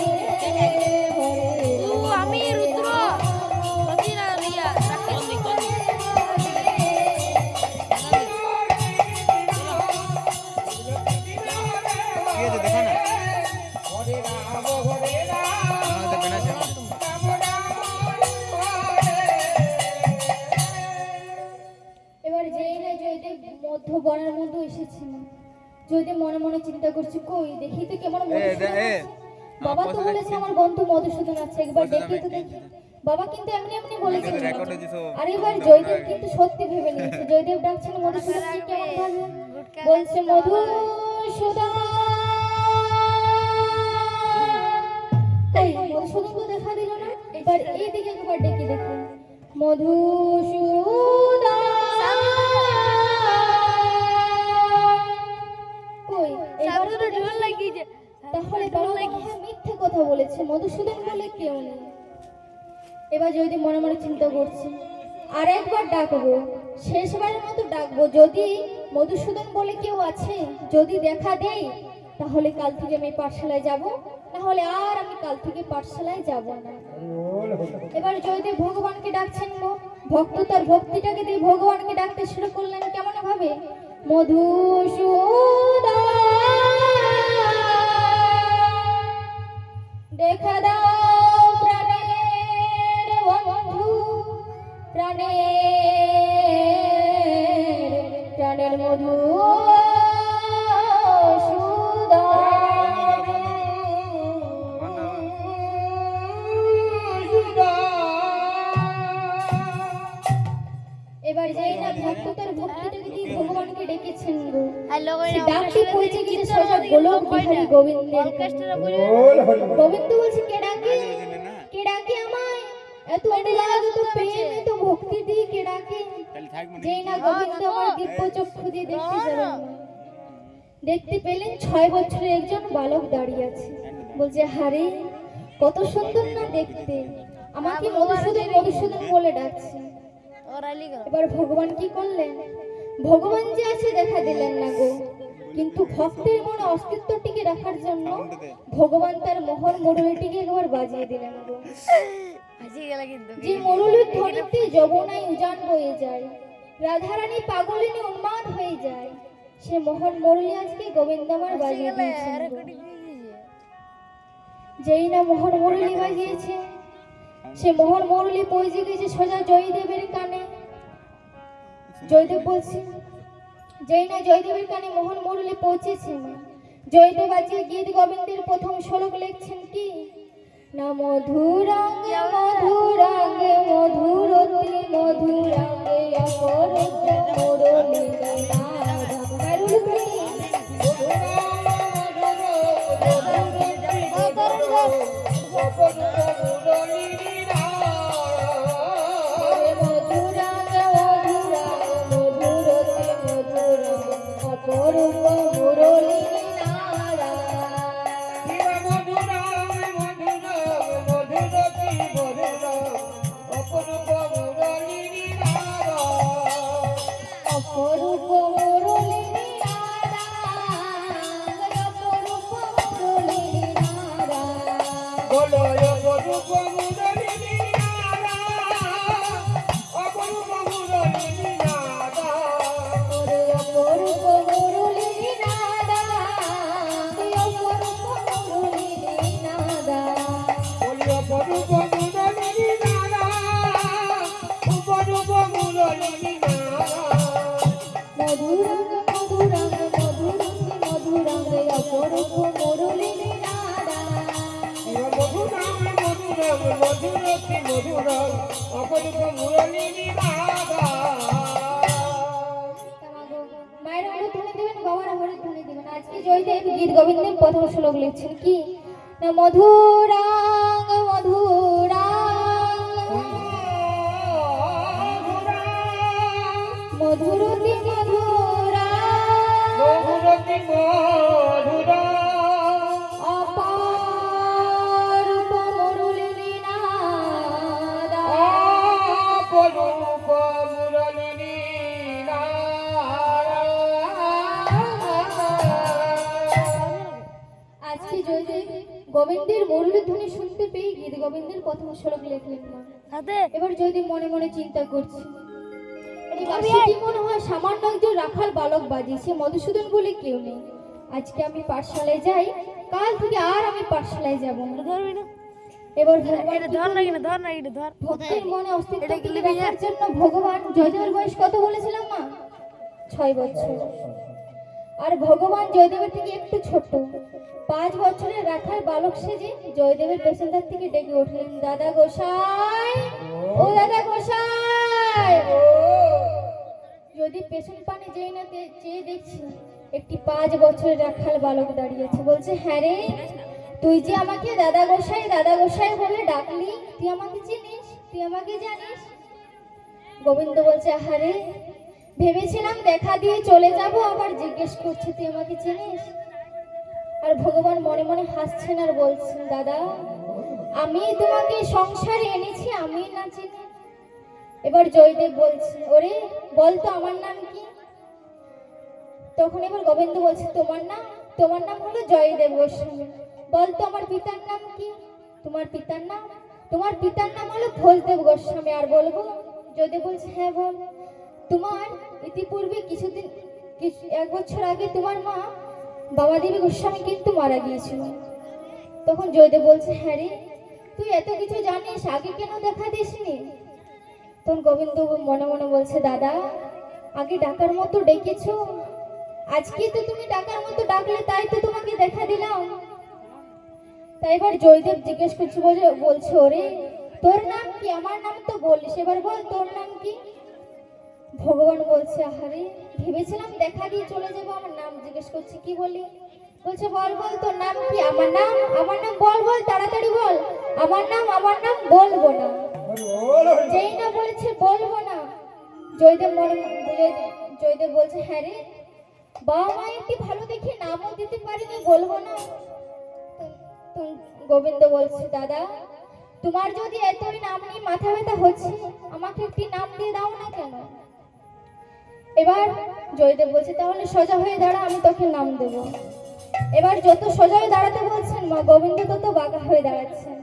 ঘুমনে কি দিও? আমি রুদ্র কি আছে দেখো না, আমাদের দেখবে না সে আমাদের। এবার যেই না জয়দেব মধ্য বনের মধ্যে এসেছিল, জয়দেব মনে মনে চিন্তা করছে কই দেখি তো কেমন মধুসূদন আছে। বাবা তো বলেছে আমার বন্ধু মধুসূদন আছে, একবার দেখি তো দেখি। বাবা কিন্তু এমনি এমনি বলেছে, রেকর্ড হয়েছে সব। আর এবার জয়দেব কিন্তু সত্যি ভেবে নিয়েছে। জয়দেব ডাকছেন মধুসূদনকে কেমন ভাবে, বলছে মধুসূদন। এই মধুসূদন তো দেখা দিল না, এবার এই দিকে একবার ডেকে দেখি মধুসূদন কই। এবার তো ঢোল লাগিয়েছে। তাহলে বাবা বোধহয় মিথ্যে কথা বলেছে, মধুসূদন বলে কেউ নেই। এবার জয়দেব মনে মনে চিন্তা করছে আর একবার ডাকবো, শেষবারের মতো ডাকবো, যদি মধুসূদন বলে কেউ আছে যদি দেখা দেয় তাহলে কাল থেকে আমি পাঠশালায় যাব, না হলে আর আমি কাল থেকে পাঠশালায় যাব না। এবার জয়দেব ভগবানকে ডাকছেন গো, ভক্ত তার ভক্তিটাকে দিয়ে ভগবানকে ডাকতে শুরু করলেন কেমন ভাবে মধুসূদন দেখা দাও প্রাণের বন্ধু, প্রাণের এবার যেই না ভক্ত তার ভক্তিটাকে দিয়ে ভগবানকে ডেকেছেন গো, সে ডাকটি পৌঁছে গিয়ে সোজা গোলক বিহারী গোবিন্দের কাছে। গোবিন্দ বলছে কে ডাকে, কে ডাকে আমায় এত অনুরাগ তো প্রেম তো ভক্তি দিয়ে কে ডাকে। তাহলে থাক মানে যেই না গোবিন্দ আমার দিব্য চক্ষু দিয়ে দেখতে গেলেন, দেখতে পেলেন 6 বছরের একজন বালক দাঁড়িয়ে আছে। বলছে হারে কত সুন্দর না দেখতে, আমাকে মধুসূদন মধুসূদন বলে ডাকছে। এবার ভগবান কি করলেন, ভগবান যে আছে দেখা দিলেন না গো, কিন্তু ভক্তের মনে অস্তিত্ব টিকে রাখার জন্য ভগবান তার মোহন মুরলীটিকে একবার বাজিয়ে দিলেন গো। যে মুরলীর ধ্বনিতে যমুনায় উজান বয়ে যায়, রাধারানী পাগলিনী উন্মাদ হয়ে যায়, সে মোহন মুরলী আজকে গোবিন্দ আমার বাজিয়ে দিয়েছেন গো। যেই না মোহন মুরলী বাজিয়েছে, সে মোহন মুরলী পৌঁছে গেছে সোজা জয়দেবের কানে। জয়দেব বলছে যেই না জয়দেবের কানে মোহন মুরলী পৌঁছেছে, জয়দেব আজকে গীত গোবিন্দের প্রথম শ্লোক লিখছেন কি না মধুরাঙ্গে মধুরাঙ্গে মধুরতি মধুরাঙ্গে অপরূপ মুরলী অপরূপ মুরলী নারা অপরূপ মুরলী নারা মধুরং মধুরং মধুরং মধুরং অপরূপ মুরলী নারা মধুরম মধুরম মধুরতি মধুরম অপরূপ মুরলী নারা মায়ের আমরে ধ্বনি দিবেন, বাবার আমরে ধ্বনি দিবেন। আজকে জয়দেব গীত গোবিন্দের প্রথম শ্লোক লিখছেন কি না মধুরাং মধুরাং মধুরতি মধুরাং মধুরতি মধুরা অপরূপ মুরলী নারা অপরূপ মুরলী আজকে জয়দেব গোবিন্দের মুরলী ধ্বনি শুনতে পেয়ে গীত গোবিন্দের প্রথম শ্লোক লিখলেন মা। এবার জয়দেব মনে মনে চিন্তা করছে এই বাঁশিটি মনে হয় সামান্য একজন রাখাল বালক বাজিয়েছে, মধুসূদন বলে কেউ নেই। আজকে আমি পাঠশালায় যাই, কাল থেকে আর আমি পাঠশালায় যাব না। এবার ভক্তের মনে অস্তিত্ব তুলে রাখার জন্য ভগবান জয়দেবের বয়স কত বলেছিলাম মা? 6 বছর। আর ভগবান জয়দেবের থেকে একটু ছোট 5 বছরের রাখাল বালক সেজে জয়দেবের পেছনদার থেকে ডেকে উঠলেন, দাদা গোসাই, ও দাদা গোসাই। যদি পেছন পানে যেই না চেয়ে দেখছি একটি 5 বছরের রাখাল বালক দাঁড়িয়ে আছে। বলছে, হ্যাঁ রে, তুই যে আমাকে দাদা গোসাই বলে ডাকলি, তুই আমাকে চিনিস, তুই আমাকে জানিস? গোবিন্দ বলছে, আহারে, ভেবেছিলাম দেখা দিয়ে চলে যাব, আবার জিজ্ঞেস করছে তুই আমাকে চিনিস? আর ভগবান মনে মনে হাসছেন আর বলছেন, দাদা, আমি তোমাকে সংসারে এনেছি, আমি না চিনি? এবার জয়দেব বলছে, ওরে বল তো আমার নাম কি? তখন এবার গোবিন্দ বলছে, তোমার নাম হলো জয়দেব গোস্বামী। বল তো আমার পিতার নাম কি? তোমার পিতার নাম হলো ভোজদেব গোস্বামী। আর বলবো? জয়দেব বলছে, হ্যাঁ বল। তোমার ইতিপূর্বে 1 বছর আগে তোমার মা বামাদেবী গোস্বামী কিন্তু মারা গিয়েছিল। তখন জয়দেব বলছে, হ্যাঁ রে, তুই এত কিছু জানিস, আগে কেন দেখা দিসনি? তখন গোবিন্দ মনে মনে বলছে, দাদা, আগে ডাকার মতো ডেকেছো, আজকে তো তুমি ডাকার মতো ডাকলে, তাই তো তোমাকে দেখা দিলাম। তাই এবার জয়দেব জিজ্ঞেস করছে, বলছে, ওরে তোর নাম কি? আমার নাম তো বলিস, এবার বল তোর নাম কি? ভগবান বলছে, আহারে, ভেবেছিলাম দেখা দিয়ে চলে যাবো, আমার নাম জিজ্ঞেস করছি, কি বলি? বলছে, বল তোর নাম কি? আমার নাম বল, তাড়াতাড়ি বল। আমার নাম বলবো না। যেই না বলেছে বলবো না, জয়দেব বলছে, হ্যাঁ রে, বাবা মা একটি ভালো দেখে নামও দিতে পারিনি, বলবো না? গোবিন্দ বলছে, দাদা, তোমার যদি এতই নাম নিয়ে মাথা ব্যথা হচ্ছে, আমাকে একটি নাম দিয়ে দাও না কেন? এবার জয়দেব বলছে, তাহলে সোজা হয়ে দাঁড়া, আমি তোকে নাম দেব। এবার যত সোজা হয়ে দাঁড়াতে বলছেন মা, গোবিন্দ তত বাঁকা হয়ে দাঁড়াচ্ছেন।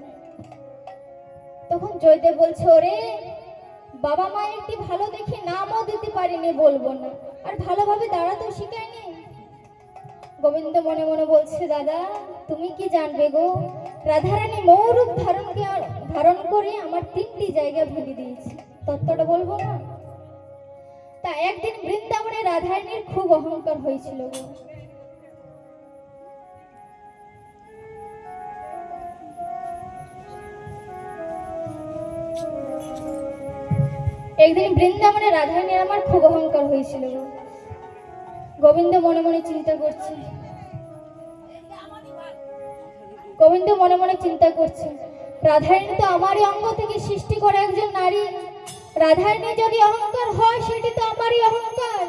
তখন জয়দেব বলছে, ওরে, বাবা মা একটি ভালো দেখে নামও দিতে পারিনি, বলবো না, আর ভালোভাবে দাঁড়াতেও শিখায়নি। গোবিন্দ মনে মনে বলছে, দাদা, তুমি কি জানবে গো, রাধারানী মৌরূপ ধারণ করে আমার 3টি জায়গা ভেঙে দিয়েছে, তত্ত্বটা বলবো না? তা একদিন বৃন্দাবনে রাধারানীর খুব অহংকার হয়েছিল গো। একদিন বৃন্দাবনে রাধারানীর আমার খুব অহংকার হয়েছিল গো। গোবিন্দ মনে মনে চিন্তা করছে, রাধারানী তো আমারই অঙ্গ থেকে সৃষ্টি করে একজন নারী, রাধারানী যদি অহংকার হয়, সেটি তো আমারই অহংকার।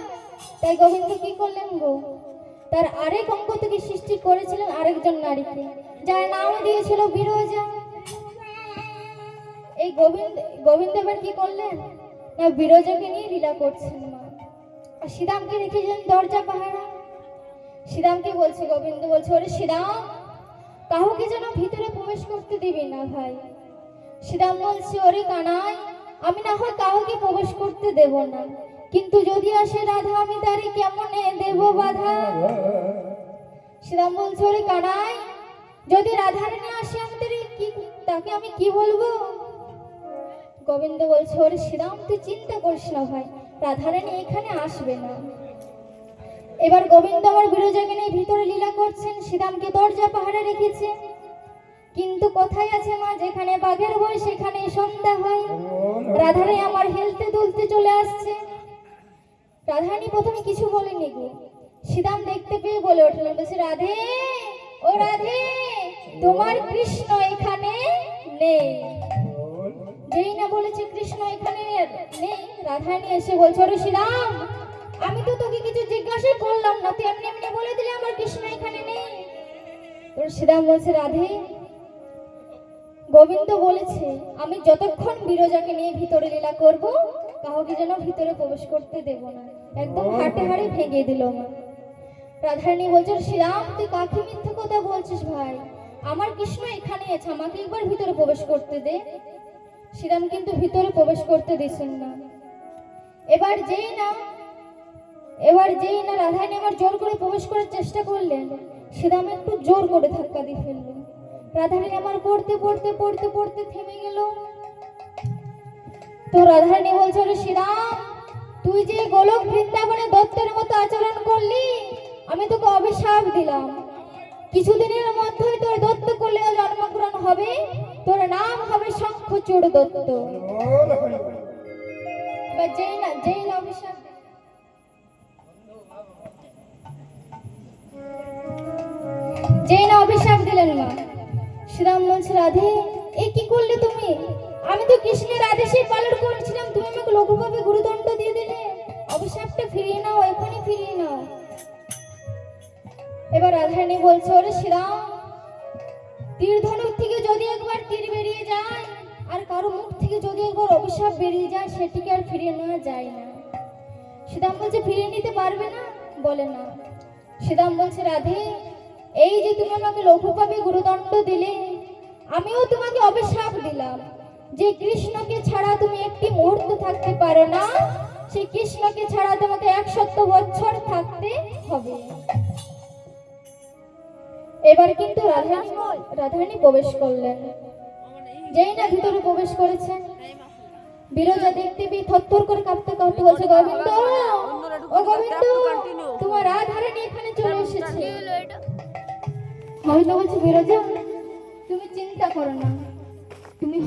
তাই গোবিন্দ কি করলেন গো, তার আরেক অঙ্গ থেকে সৃষ্টি করেছিলেন আরেকজন নারীকে, যার নাম দিয়েছিল বিরজা। এই গোবিন্দ এবার কি করলেন না, বিরজাকে নিয়ে লীলা করছেন মা। আর শ্রীরামকে রেখেছেন দরজা পাহারা। শ্রীরামকে বলছে, গোবিন্দ বলছে, ওরে শ্রীরাম, কাউকে যেন ভিতরে প্রবেশ করতে দিবি না ভাই। শ্রীরাম বলছে, ওরে কানাই, আমি না হয় কাউকে প্রবেশ করতে দেব না, কিন্তু যদি আসে রাধা, আমি তারে কেমনে দেব বাধা? শ্রীরাম বলছে, ওরে কানাই, যদি রাধারানী আসে, আমি তাকে আমি কি বলবো? গোবিন্দ বলছে, ওরে শ্রীরাম তুই চিন্তা করিস না ভাই, রাধারানী এখানে আসবে না। এবার গোবিন্দ আমার বিরজাকে নিয়ে ভিতরে লীলা করছেন, শ্রীরামকে দরজা পাহারা রেখেছে। কিন্তু কোথায় আছে মা, যেখানে বাঘের ভয় সেখানে সন্ধ্যা হয়। রাধারানী আমার হেলতে দুলতে চলে আসছে। রাধারানী প্রথমে কিছু বলেনি গো, শ্রীরাম দেখতে পেয়ে বলে উঠলেন, বলছে রাধে, ও রাধে, তোমার কৃষ্ণ এখানে নেই। যেই না বলেছে কৃষ্ণ এখানে নেই, রাধারানী এসে বলছে, ওরে শ্রীরাম, আমি তো তোকে কিছু জিজ্ঞাসা করলাম না, তুই এমনি এমনি বলে দিলে আমার কৃষ্ণ এখানে নেই। ওর শ্রীরাম বলছে, রাধে, গোবিন্দ বলেছে আমি যতক্ষণ বিরজাকে নিয়ে ভিতরে লীলা করব, কাউকে যেন ভিতরে প্রবেশ করতে দেব না। একদম হাটে হাড়ে ভেঙে দিল মা। রাধারানী বলছে, শ্রীরাম তুই কাকে মিথ্যে কথা বলছিস ভাই, আমার কৃষ্ণ এখানে আছে, আমাকে একবার ভিতরে প্রবেশ করতে দে। শ্রীরাম কিন্তু ভিতরে প্রবেশ করতে দিছেন না। এবার যেই না রাধারানী আবার জোর করে প্রবেশ করার চেষ্টা করলেন, শ্রীরাম একটু জোর করে ধাক্কা দিয়ে ফেললেন। রাধারানী আমার পড়তে পড়তে পড়তে পড়তে থেমে গেল। তো রাধারানী বলছে, ওরে শ্রীরাম, তুই যে গোলক বৃন্দাবনে দত্তের মতো আচরণ করলি, আমি তোকে অভিশাপ দিলাম, কিছুদিনের মধ্যেই তোর দত্ত কলেও জন্মগ্রহণ হবে, তোর নাম হবে শঙ্খচূড় দত্ত। এবার যেই না অভিশাপ অভিশাপ দিলেন মা, শ্রীরাম বলছে, রাধে এ কি করলে তুমি? আমি তো কৃষ্ণের আদেশে পালন করেছিলাম, তুমি আমাকে লঘুভাবে গুরুদণ্ড দিয়ে দিলে। অভিশাপটা ফিরিয়ে নাও, এখনই ফিরিয়ে নাও। এবার রাধারানী বলছে, ওরে শ্রীরাম, তীর ধনুক থেকে যদি একবার তীর বেরিয়ে যায়, আর কারো মুখ থেকে যদি একবার অভিশাপ বেরিয়ে যায়, সেটিকে আর ফিরিয়ে নেওয়া যায় না। শ্রীরাম বলছে, ফিরিয়ে নিতে পারবে না? বলে না। শ্রীরাম বলছে, রাধে, এই যে তুমি আমাকে লঘুভাবে গুরুদণ্ড দিলে, আমিও তোমাকে অভিশাপ দিলাম যে কৃষ্ণকে ছাড়া তুমি একটি মুহূর্ত থাকতে পারো না, সেই কৃষ্ণকে ছাড়া তোমাকে 100 বছর থাকতে হবে। এবার কিন্তু রাধারানী প্রবেশ করলেন। যেই না ভিতরে প্রবেশ করেছেন, বিরজা দেখতে পেয়ে থরথর করে কাঁপতে কাঁপতে বলছে, গোবিন্দ, ও গোবিন্দ, তোমার রাধারানী এখানে চলে এসেছে। গোবিন্দ বলছে, বিরজা তুমি চিন্তা করো না, তুমি